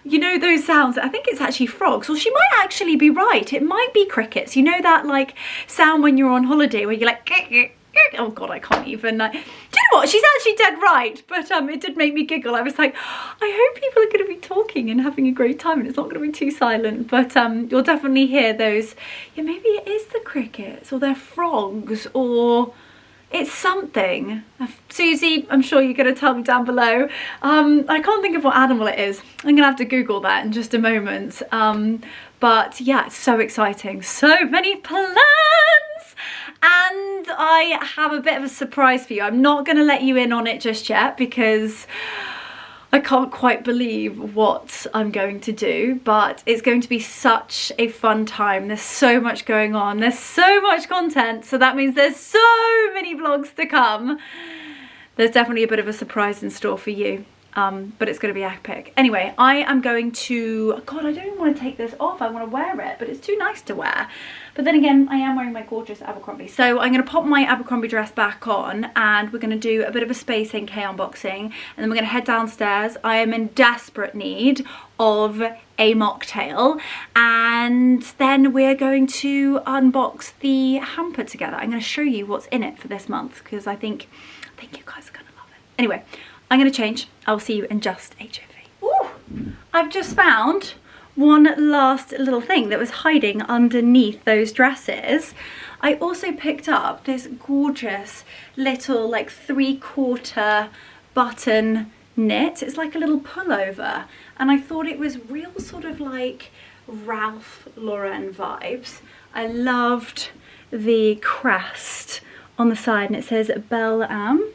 you know those sounds, I think it's actually frogs, or she might actually be right, it might be crickets. You know that like sound when you're on holiday where you're like, oh god, I can't even, do you know what, she's actually dead right. But it did make me giggle. I was like, I hope people are going to be talking and having a great time and it's not going to be too silent. But you'll definitely hear those, yeah, maybe it is the crickets, or they're frogs, or it's something. Susie, I'm sure you're going to tell me down below. I can't think of what animal it is. I'm going to have to Google that in just a moment. But yeah, it's so exciting. So many plans. And I have a bit of a surprise for you. I'm not going to let you in on it just yet, because I can't quite believe what I'm going to do, but it's going to be such a fun time. There's so much going on. There's so much content. So that means there's so many vlogs to come. There's definitely a bit of a surprise in store for you. But it's going to be epic. Anyway, I am going to, God, I don't even want to take this off. I want to wear it, but it's too nice to wear. But then again, I am wearing my gorgeous Abercrombie. So I'm going to pop my Abercrombie dress back on, and we're going to do a bit of a SpaceNK unboxing, and then we're going to head downstairs. I am in desperate need of a mocktail, and then we're going to unbox the hamper together. I'm going to show you what's in it for this month, because I think you guys are going to love it. Anyway, I'm going to change. I'll see you in just HOV. Ooh, I've just found one last little thing that was hiding underneath those dresses. I also picked up this gorgeous little like 3/4 button knit. It's like a little pullover, and I thought it was real sort of like Ralph Lauren vibes. I loved the crest on the side, and it says Belle Am.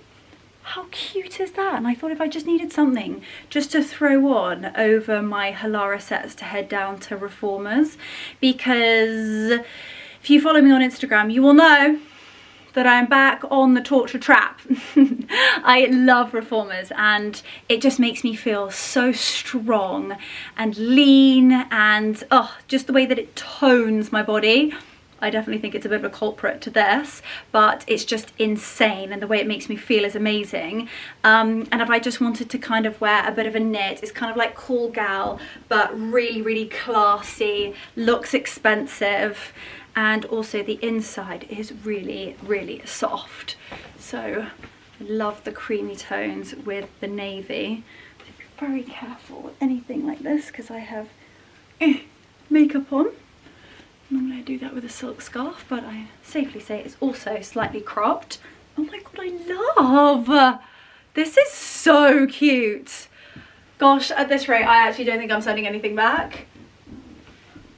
How cute is that? And I thought if I just needed something just to throw on over my Halara sets to head down to Reformers, because if you follow me on Instagram, you will know that I'm back on the torture trap. I love Reformers, and it just makes me feel so strong and lean, and oh, just the way that it tones my body. I definitely think it's a bit of a culprit to this, but it's just insane, and the way it makes me feel is amazing. And if I just wanted to kind of wear a bit of a knit, it's kind of like cool gal, but really, really classy, looks expensive, and also the inside is really, really soft. So I love the creamy tones with the navy. So be very careful with anything like this because I have makeup on. Normally I do that with a silk scarf, but I safely say it's also slightly cropped. Oh my god, I love! This is so cute. Gosh, at this rate, I actually don't think I'm sending anything back.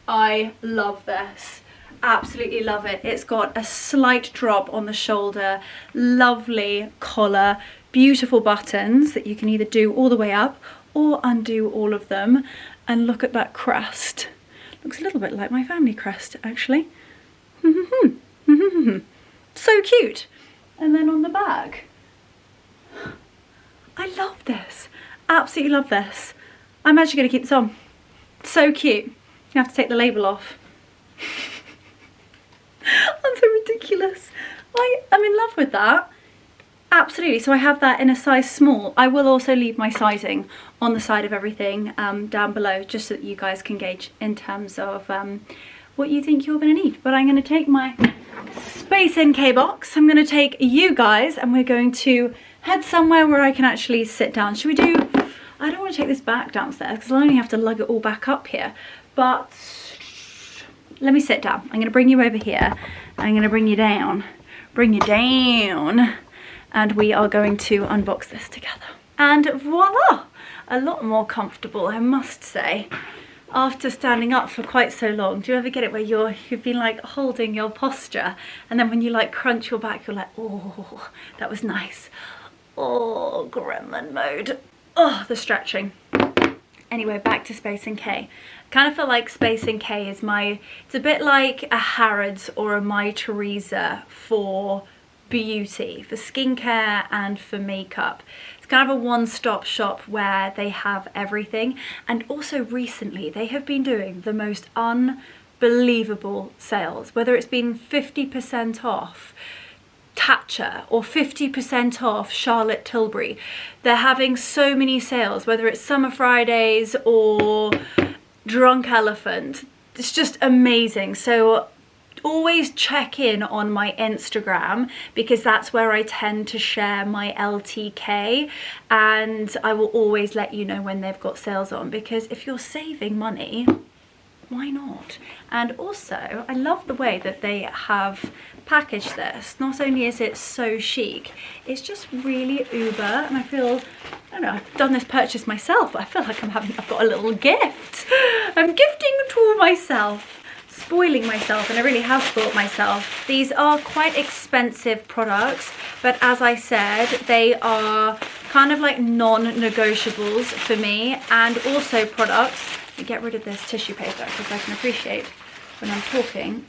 I love this. Absolutely love it. It's got a slight drop on the shoulder, lovely collar, beautiful buttons that you can either do all the way up or undo all of them. And look at that crest. Looks a little bit like my family crest, actually. So cute. And then on the back, I love this. Absolutely love this. I'm actually going to keep this on. So cute. You have to take the label off. I'm so ridiculous. I'm in love with that. Absolutely. So I have that in a size small. I will also leave my sizing on the side of everything down below, just so that you guys can gauge in terms of what you think you're going to need. But I'm going to take my SpaceNK box. I'm going to take you guys and we're going to head somewhere where I can actually sit down. Should we do... I don't want to take this back downstairs because I'll only have to lug it all back up here. But let me sit down. I'm going to bring you over here. I'm going to bring you down. Bring you down. And we are going to unbox this together. And voila! A lot more comfortable, I must say. After standing up for quite so long, do you ever get it where you've been like holding your posture and then when you like crunch your back, you're like, oh, that was nice. Oh, gremlin mode. Oh, the stretching. Anyway, back to SpaceNK. I kind of feel like SpaceNK is it's a bit like a Harrods or a My Teresa for beauty, for skincare and for makeup. It's kind of a one-stop shop where they have everything. And also recently they have been doing the most unbelievable sales, whether it's been 50% off Tatcha or 50% off Charlotte Tilbury. They're having so many sales, whether it's Summer Fridays or Drunk Elephant. It's just amazing. So always check in on my Instagram because that's where I tend to share my LTK, and I will always let you know when they've got sales on, because if you're saving money, why not? And also I love the way that they have packaged this. Not only is it so chic, it's just really uber, and I feel, I don't know, I've done this purchase myself, but I feel like I've got a little gift. I'm gifting to myself. Spoiling myself, and I really have spoiled myself. These are quite expensive products, but as I said, they are kind of like non-negotiables for me, and also products. Let me get rid of this tissue paper because I can appreciate when I'm talking,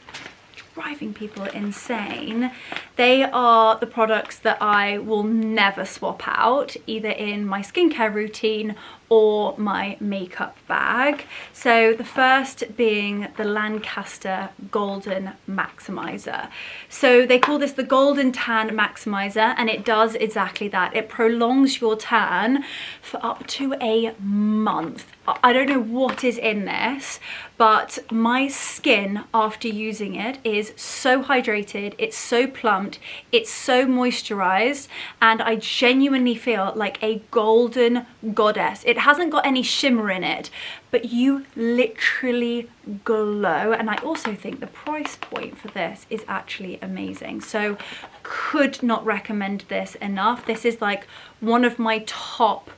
driving people insane. They are the products that I will never swap out, either in my skincare routine or my makeup bag. So the first being the Lancaster Golden Maximizer. So they call this the Golden Tan Maximizer, and it does exactly that. It prolongs your tan for up to a month. I don't know what is in this, but my skin after using it is so hydrated, it's so plumped, it's so moisturized, and I genuinely feel like a golden goddess. It hasn't got any shimmer in it, but you literally glow. And I also think the price point for this is actually amazing. So could not recommend this enough. This is like one of my top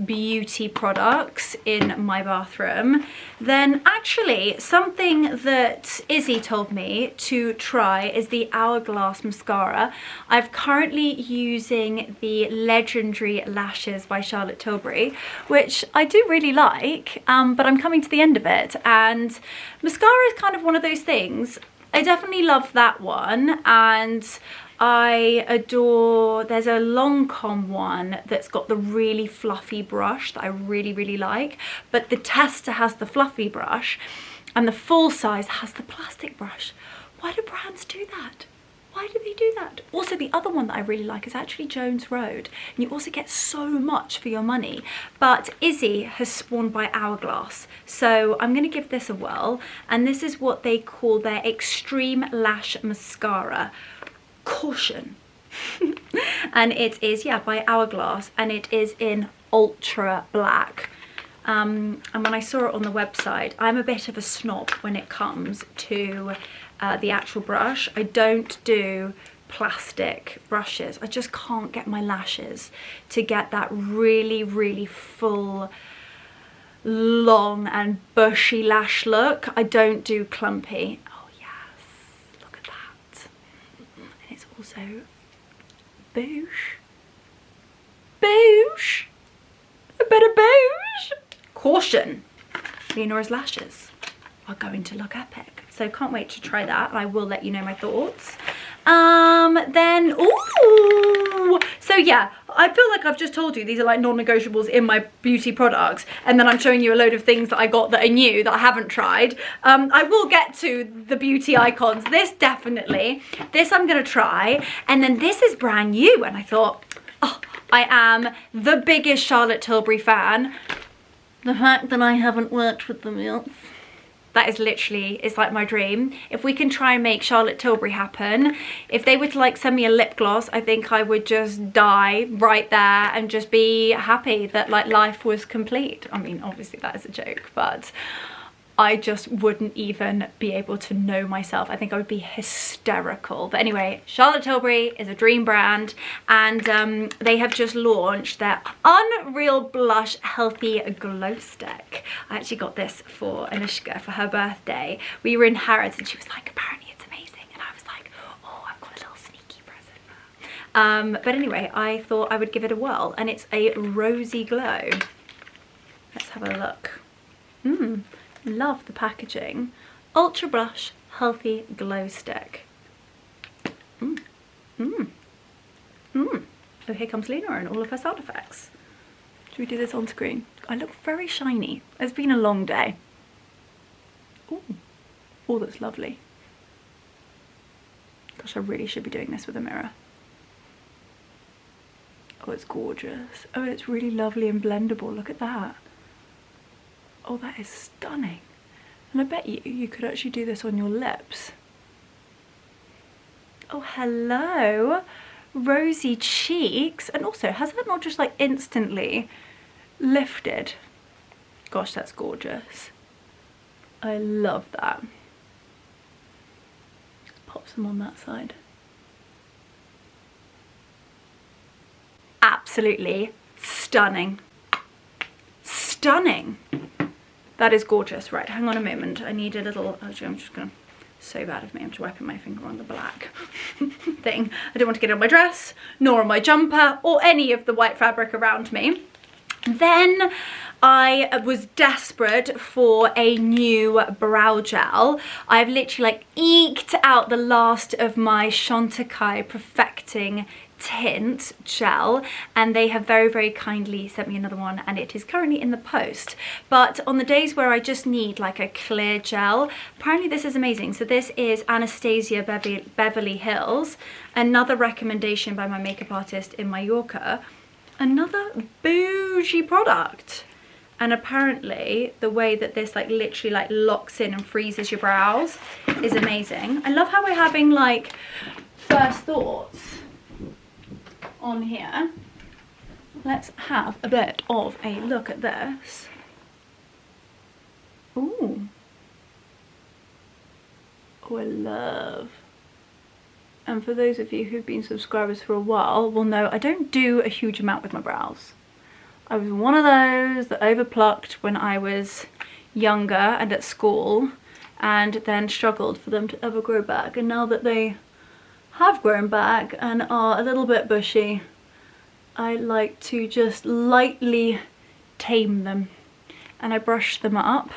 beauty products in my bathroom. Then actually something that Izzy told me to try is the Hourglass mascara. I'm currently using the Legendary Lashes by Charlotte Tilbury, which I do really like, but I'm coming to the end of it, and mascara is kind of one of those things. I definitely love that one, and I adore, there's a Lancome one that's got the really fluffy brush that I really like, but the tester has the fluffy brush and the full size has the plastic brush. Why do brands do that? Why do they do that? Also, the other one that I really like is actually Jones Road. And you also get so much for your money. But Izzy has sworn by Hourglass. So I'm going to give this a whirl. And this is what they call their Extreme Lash Mascara. Caution. And it is, yeah, by Hourglass. And it is in ultra black. And when I saw it on the website, I'm a bit of a snob when it comes to the actual brush. I don't do plastic brushes. I just can't get my lashes to get that really, really full, long and bushy lash look. I don't do clumpy. Oh yes, look at that. And it's also boosh. Boosh. A bit of boosh. Caution, Leonora's lashes are going to look epic. So can't wait to try that. I will let you know my thoughts. Then, ooh, so yeah, I feel like I've just told you these are like non-negotiables in my beauty products, and then I'm showing you a load of things that I got that are new that I haven't tried. I will get to the beauty icons. This definitely, this I'm gonna try, and then this is brand new, and I thought, oh, I am the biggest Charlotte Tilbury fan. The fact that I haven't worked with them yet. That is literally, it's like my dream. If we can try and make Charlotte Tilbury happen, if they were to like send me a lip gloss, I think I would just die right there and just be happy that like life was complete. I mean, obviously that is a joke, but I just wouldn't even be able to know myself. I think I would be hysterical. But anyway, Charlotte Tilbury is a dream brand, and they have just launched their Unreal Blush Healthy Glow Stick. I actually got this for Anushka for her birthday. We were in Harrods and she was like, apparently it's amazing. And I was like, oh, I've got a little sneaky present for her. But anyway, I thought I would give it a whirl, and it's a rosy glow. Let's have a look. Love the packaging. Ultra Blush Healthy Glow Stick. Oh, here comes Leonora and all of her sound effects. Should we do this on screen? I look very shiny. It's been a long day. Ooh. Oh, that's lovely. Gosh, I really should be doing this with a mirror. Oh, it's gorgeous. Oh, it's really lovely and blendable. Look at that. Oh, that is stunning. And I bet you could actually do this on your lips. Oh, hello. Rosy cheeks. And also, has that not just like instantly lifted? Gosh, that's gorgeous. I love that. Pop some on that side. Absolutely stunning. Stunning. That is gorgeous. Right, hang on a moment. I need a little, actually I'm just gonna, so bad of me, I'm just wiping my finger on the black thing. I don't want to get on my dress, nor on my jumper, or any of the white fabric around me. Then I was desperate for a new brow gel. I've literally like eked out the last of my Chantecaille Perfecting Tint gel, and they have very, very kindly sent me another one, and it is currently in the post. But on the days where I just need like a clear gel, apparently this is amazing. So this is Anastasia Beverly Hills, another recommendation by my makeup artist in Mallorca, another bougie product. And apparently the way that this like literally like locks in and freezes your brows is amazing. I love how we're having like first thoughts on here. Let's have a bit of a look at this. Ooh. Oh, I love. And for those of you who've been subscribers for a while will know I don't do a huge amount with my brows. I was one of those that overplucked when I was younger and at school, and then struggled for them to ever grow back. And now that they have grown back and are a little bit bushy, I like to just lightly tame them, and I brush them up,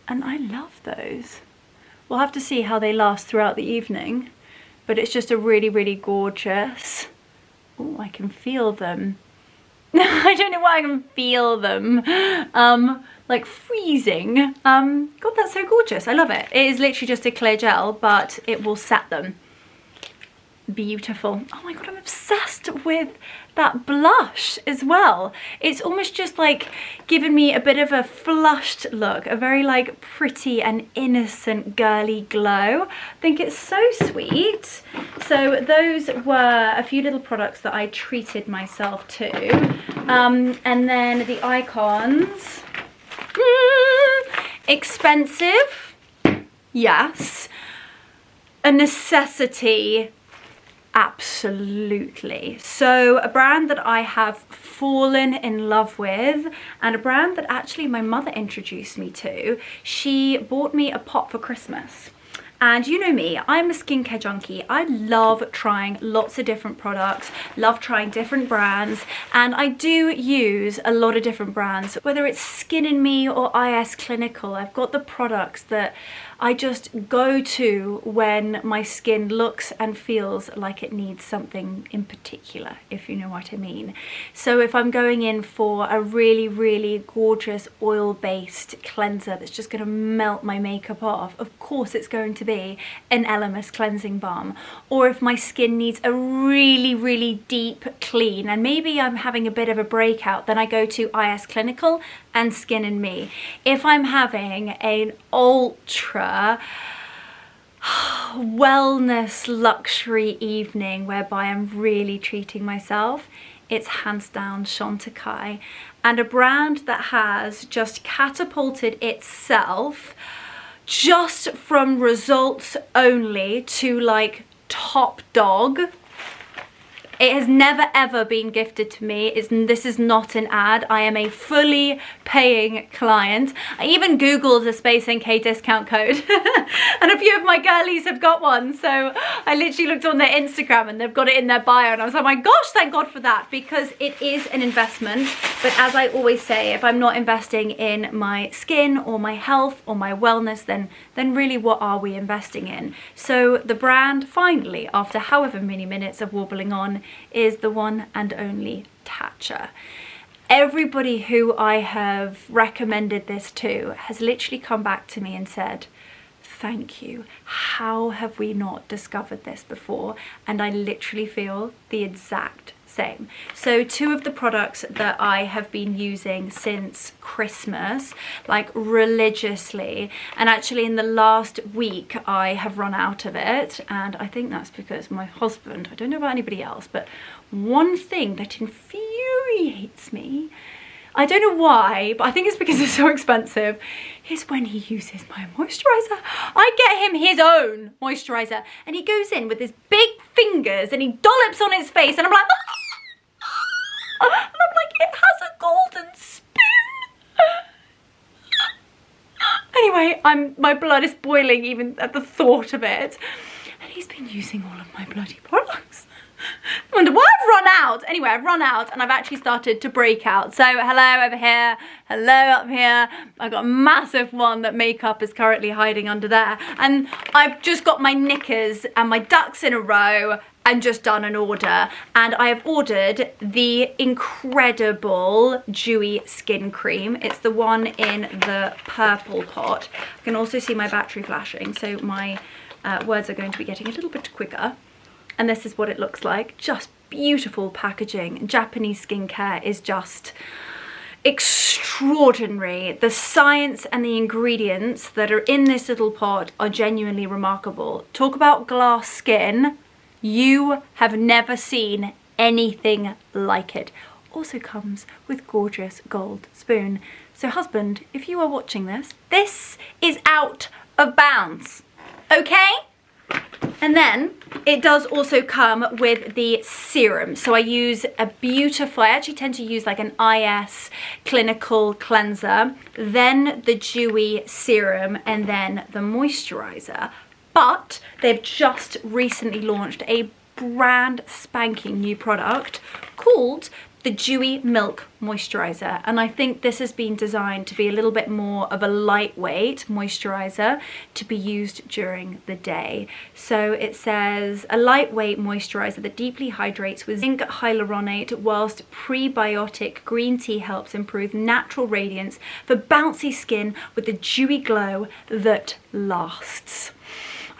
and I love those. We'll have to see how they last throughout the evening, but it's just a really, really gorgeous. Oh, I can feel them. I don't know why I can feel them like freezing. God, that's so gorgeous. I love it. It is literally just a clear gel, but it will set them. beautiful. Oh my god, I'm obsessed with that blush as well. It's almost just like giving me a bit of a flushed look, a very like pretty and innocent girly glow. I think it's so sweet. So those were a few little products that I treated myself to. And then the icons, expensive, yes. A necessity, absolutely. So a brand that I have fallen in love with, and a brand that actually my mother introduced me to. She bought me a pot for Christmas. And you know me, I'm a skincare junkie. I love trying lots of different products, love trying different brands, and I do use a lot of different brands, whether it's Skin in Me or IS Clinical. I've got the products that I just go to when my skin looks and feels like it needs something in particular, if you know what I mean. So if I'm going in for a really, really gorgeous oil-based cleanser that's just going to melt my makeup off, of course it's going to be an LMS cleansing balm. Or if my skin needs a really, really deep clean, and maybe I'm having a bit of a breakout, then I go to IS Clinical and Skin in Me. If I'm having an ultra wellness luxury evening whereby I'm really treating myself, it's hands down Chantecaille, and a brand that has just catapulted itself just from results only to like top dog. It has never ever been gifted to me. This is not an ad. I am a fully paying client. I even Googled a SpaceNK discount code and a few of my girlies have got one. So I literally looked on their Instagram and they've got it in their bio, and I was like, oh my gosh, thank God for that, because it is an investment. But as I always say, if I'm not investing in my skin or my health or my wellness, then really what are we investing in? So the brand, finally, after however many minutes of warbling on, is the one and only Tatcha. Everybody who I have recommended this to has literally come back to me and said, thank you. How have we not discovered this before? And I literally feel the exact same. So two of the products that I have been using since Christmas, like religiously, and actually in the last week I have run out of it, and I think that's because my husband, I don't know about anybody else, but one thing that infuriates me, I don't know why, but I think it's because it's so expensive, is when he uses my moisturizer. I get him his own moisturizer and he goes in with his big fingers and he dollops on his face, and I'm like, and I'm like, it has a golden spoon. Anyway, my blood is boiling even at the thought of it. And he's been using all of my bloody products. I wonder why I've run out. Anyway, I've run out and I've actually started to break out. So hello over here, hello up here. I've got a massive one that makeup is currently hiding under there. And I've just got my knickers and my ducks in a row and just done an order, and I have ordered the incredible dewy skin cream. It's the one in the purple pot. I can also see my battery flashing, so my words are going to be getting a little bit quicker. And this is what it looks like. Just beautiful packaging. Japanese skincare is just extraordinary. The science and the ingredients that are in this little pot are genuinely remarkable. Talk about glass skin. You have never seen anything like it. Also comes with gorgeous gold spoon. So husband, if you are watching this, this is out of bounds, okay? And then it does also come with the serum. So I use a beautiful, I actually tend to use like an IS clinical cleanser, then the dewy serum, and then the moisturizer. But they've just recently launched a brand spanking new product called the Dewy Milk Moisturizer, and I think this has been designed to be a little bit more of a lightweight moisturizer to be used during the day. So it says a lightweight moisturizer that deeply hydrates with zinc hyaluronate, whilst prebiotic green tea helps improve natural radiance for bouncy skin with the dewy glow that lasts.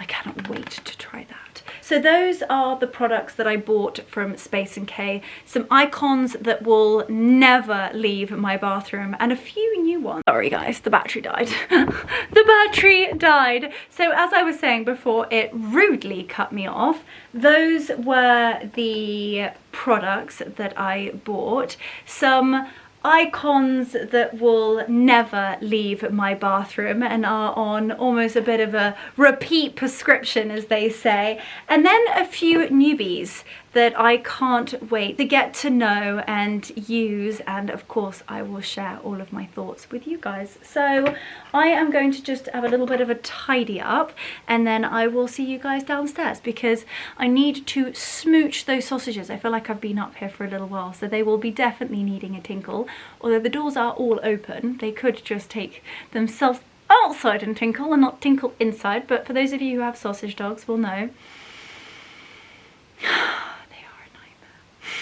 I cannot wait to try that. So So those are the products that I bought from SpaceNK. Some icons that will never leave my bathroom and a few new ones. Sorry guys, the battery died. The battery died. So as I was saying before, it rudely cut me off. Those were the products that I bought. Some icons that will never leave my bathroom and are on almost a bit of a repeat prescription, as they say, and then a few newbies that I can't wait to get to know and use, and of course I will share all of my thoughts with you guys. So I am going to just have a little bit of a tidy up and then I will see you guys downstairs because I need to smooch those sausages. I feel like I've been up here for a little while, so they will be definitely needing a tinkle. Although the doors are all open, they could just take themselves outside and tinkle and not tinkle inside, but for those of you who have sausage dogs will know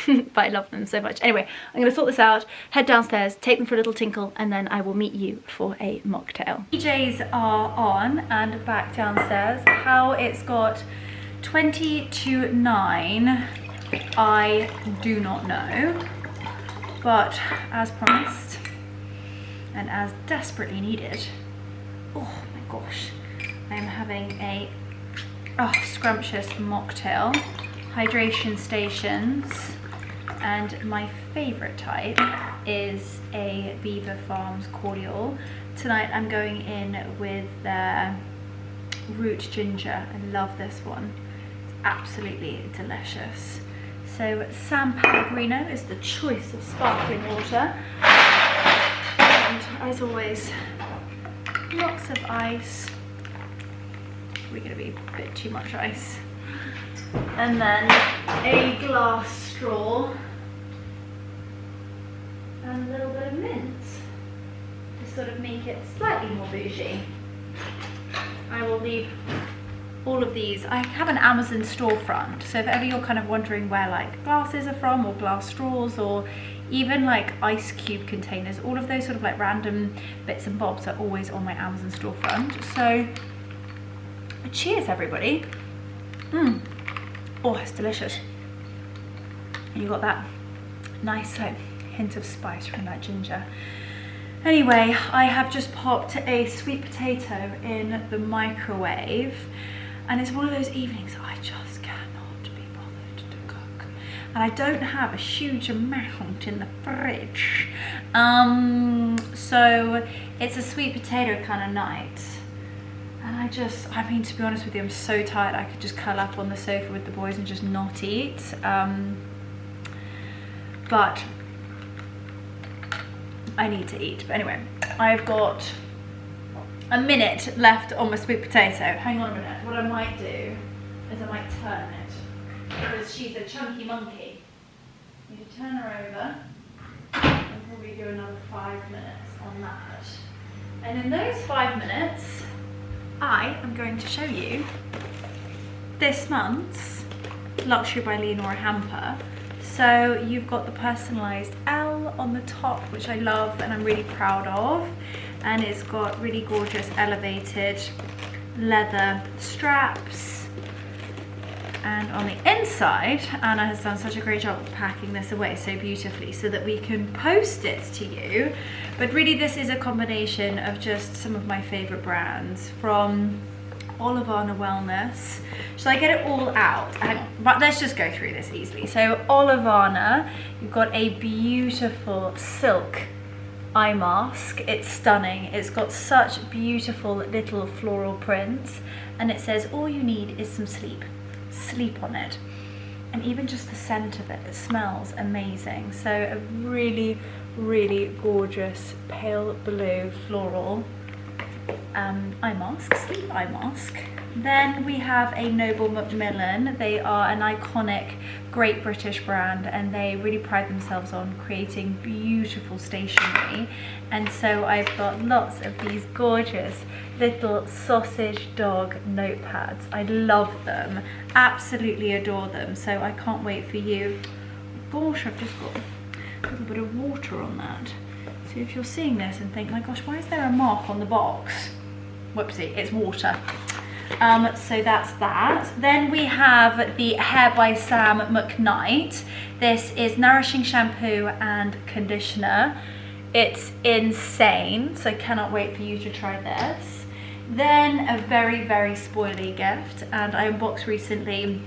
but I love them so much. Anyway, I'm going to sort this out, head downstairs, take them for a little tinkle, and then I will meet you for a mocktail. PJs are on and back downstairs. How it's got 20 to 9, I do not know. But as promised, and as desperately needed, oh my gosh, I am having a scrumptious mocktail. Hydration stations, and my favorite type is a Beaver Farms cordial. Tonight I'm going in with their root ginger. I love this one, it's absolutely delicious. So San Pellegrino is the choice of sparkling water, and as always lots of ice. We're going to be a bit too much ice. And then a glass straw and a little bit of mint to sort of make it slightly more bougie. I will leave all of these. I have an Amazon storefront, so if ever you're kind of wondering where like glasses are from, or glass straws, or even like ice cube containers, all of those sort of like random bits and bobs are always on my Amazon storefront. So cheers everybody. Oh, it's delicious. You got that nice hint of spice from that ginger. Anyway, I have just popped a sweet potato in the microwave, and it's one of those evenings I just cannot be bothered to cook. And I don't have a huge amount in the fridge. So it's a sweet potato kind of night. And I mean, to be honest with you, I'm so tired. I could just curl up on the sofa with the boys and just not eat. But I need to eat. But anyway, I've got a minute left on my sweet potato. Hang on a minute. What I might do is I might turn it, because she's a chunky monkey. I'm going to turn her over and probably do another 5 minutes on that. And in those 5 minutes, I am going to show you this month's Luxury by Leonora hamper. So you've got the personalised L on the top, which I love and I'm really proud of. And it's got really gorgeous elevated leather straps. And on the inside, Anna has done such a great job of packing this away so beautifully so that we can post it to you. But really this is a combination of just some of my favourite brands from Olivana Wellness. Should I get it all out? Hang on, but let's just go through this easily. So Olivana, you've got a beautiful silk eye mask. It's stunning. It's got such beautiful little floral prints, and it says all you need is some sleep on it. And even just the scent of it, it smells amazing. So a really gorgeous pale blue floral eye mask, sleep eye mask. Then we have a Noble Macmillan. They are an iconic Great British brand, and they really pride themselves on creating beautiful stationery. And so I've got lots of these gorgeous little sausage dog notepads. I love them, absolutely adore them. So I can't wait for you. Gosh, I've just got a little bit of water on that. So if you're seeing this and think, my gosh, why is there a mark on the box? Whoopsie, it's water. So that's that. Then we have the Hair by Sam McKnight. This is nourishing shampoo and conditioner. It's insane, so I cannot wait for you to try this. Then a very, very spoily gift, and I unboxed recently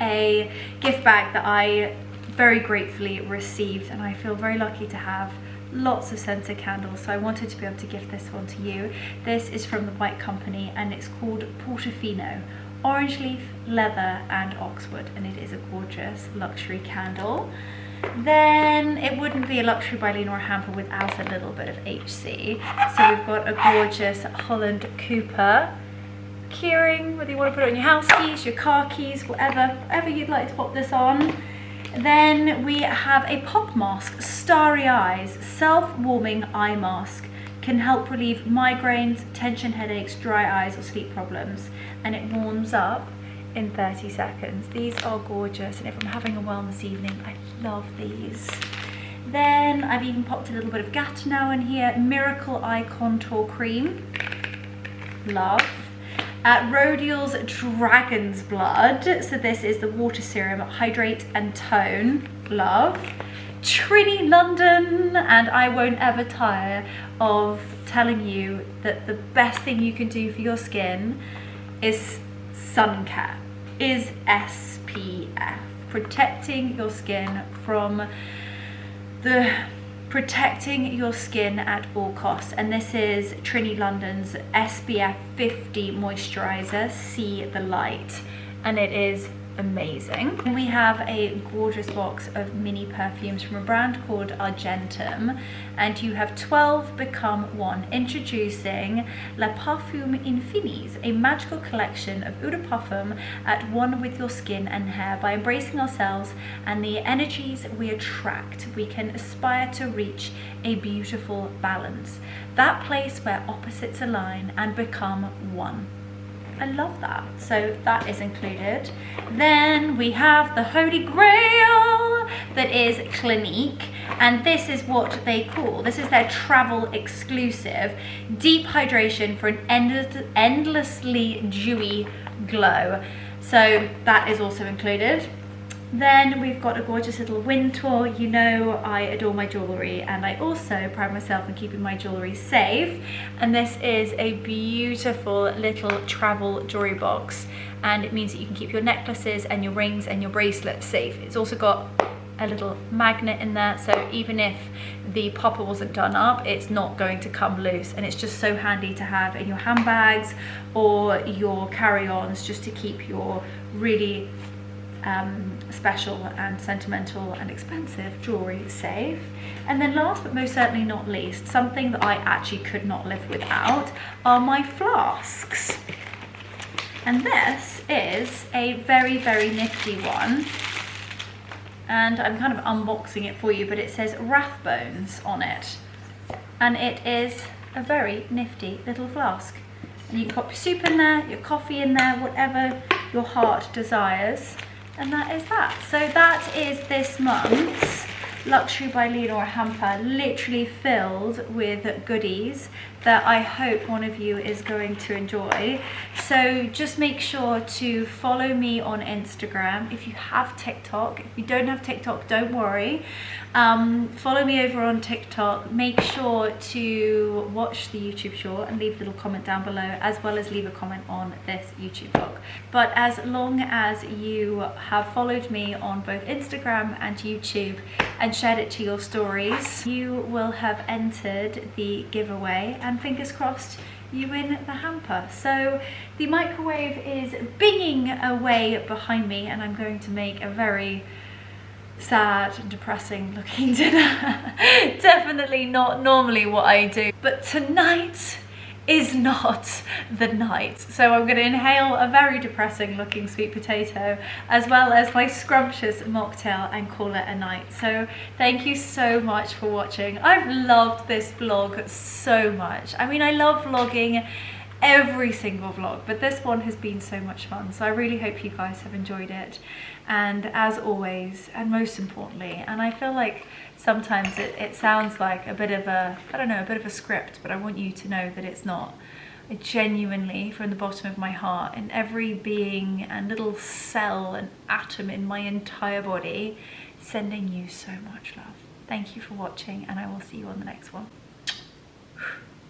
a gift bag that I very gratefully received, and I feel very lucky to have lots of scented candles, so I wanted to be able to gift this one to you. This is from the White Company and it's called Portofino, orange leaf, leather and oxwood, and it is a gorgeous luxury candle. Then it wouldn't be a Luxury by Leonora hamper without a little bit of HC. So we've got a gorgeous Holland Cooper keyring, whether you want to put it on your house keys, your car keys, whatever you'd like to pop this on. Then we have a pop mask, Starry Eyes, self-warming eye mask. Can help relieve migraines, tension headaches, dry eyes or sleep problems, and it warms up in 30 seconds. These are gorgeous, and if I'm having a wellness evening, I love these. Then I've even popped a little bit of Gatineau in here, Miracle Eye Contour Cream, love. Rodial's Dragon's Blood, so this is the water serum, hydrate and tone, love. Trini London, and I won't ever tire of telling you that the best thing you can do for your skin is sun care, is SPF, protecting your skin from protecting your skin at all costs. And this is Trini London's SPF 50 moisturizer, See the Light, and it is amazing. And we have a gorgeous box of mini perfumes from a brand called Argentum, and you have 12 become one. Introducing La Parfum Infinis, a magical collection of eau de parfum at one with your skin and hair. By embracing ourselves and the energies we attract, we can aspire to reach a beautiful balance, that place where opposites align and become one. I love that, so that is included. Then we have the Holy-Grail, that is Clinique, and this is what they call, this is their travel exclusive, deep hydration for an endlessly dewy glow. So that is also included. Then we've got a gorgeous little wind tour. You know I adore my jewellery, and I also pride myself on keeping my jewellery safe. And this is a beautiful little travel jewellery box, and it means that you can keep your necklaces and your rings and your bracelets safe. It's also got a little magnet in there, so even if the popper wasn't done up, it's not going to come loose, and it's just so handy to have in your handbags or your carry-ons, just to keep your really special and sentimental and expensive jewellery safe. And then last but most certainly not least, something that I actually could not live without are my flasks. And this is a very, very nifty one, and I'm kind of unboxing it for you, but it says Rathbones on it, and it is a very nifty little flask, and you can pop your soup in there, your coffee in there, whatever your heart desires. And that is that. So that is this month's Luxury by Leonora hamper, literally filled with goodies that I hope one of you is going to enjoy. So just make sure to follow me on Instagram. If you have TikTok, if you don't have TikTok, don't worry. Follow me over on TikTok. Make sure to watch the YouTube short and leave a little comment down below, as well as leave a comment on this YouTube vlog. But as long as you have followed me on both Instagram and YouTube and shared it to your stories, you will have entered the giveaway, and fingers crossed you win the hamper. So the microwave is binging away behind me, and I'm going to make a very sad and depressing looking dinner. Definitely not normally what I do, but tonight is not the night. So I'm going to inhale a very depressing looking sweet potato, as well as my scrumptious mocktail, and call it a night. So thank you so much for watching. I've loved this vlog so much. I mean, I love vlogging every single vlog, but this one has been so much fun, so I really hope you guys have enjoyed it. And as always, and most importantly, and I feel like sometimes it sounds like a bit of a, I don't know, a bit of a script, but I want you to know that it's not. I genuinely, from the bottom of my heart, and every being and little cell and atom in my entire body, sending you so much love. Thank you for watching, and I will see you on the next one.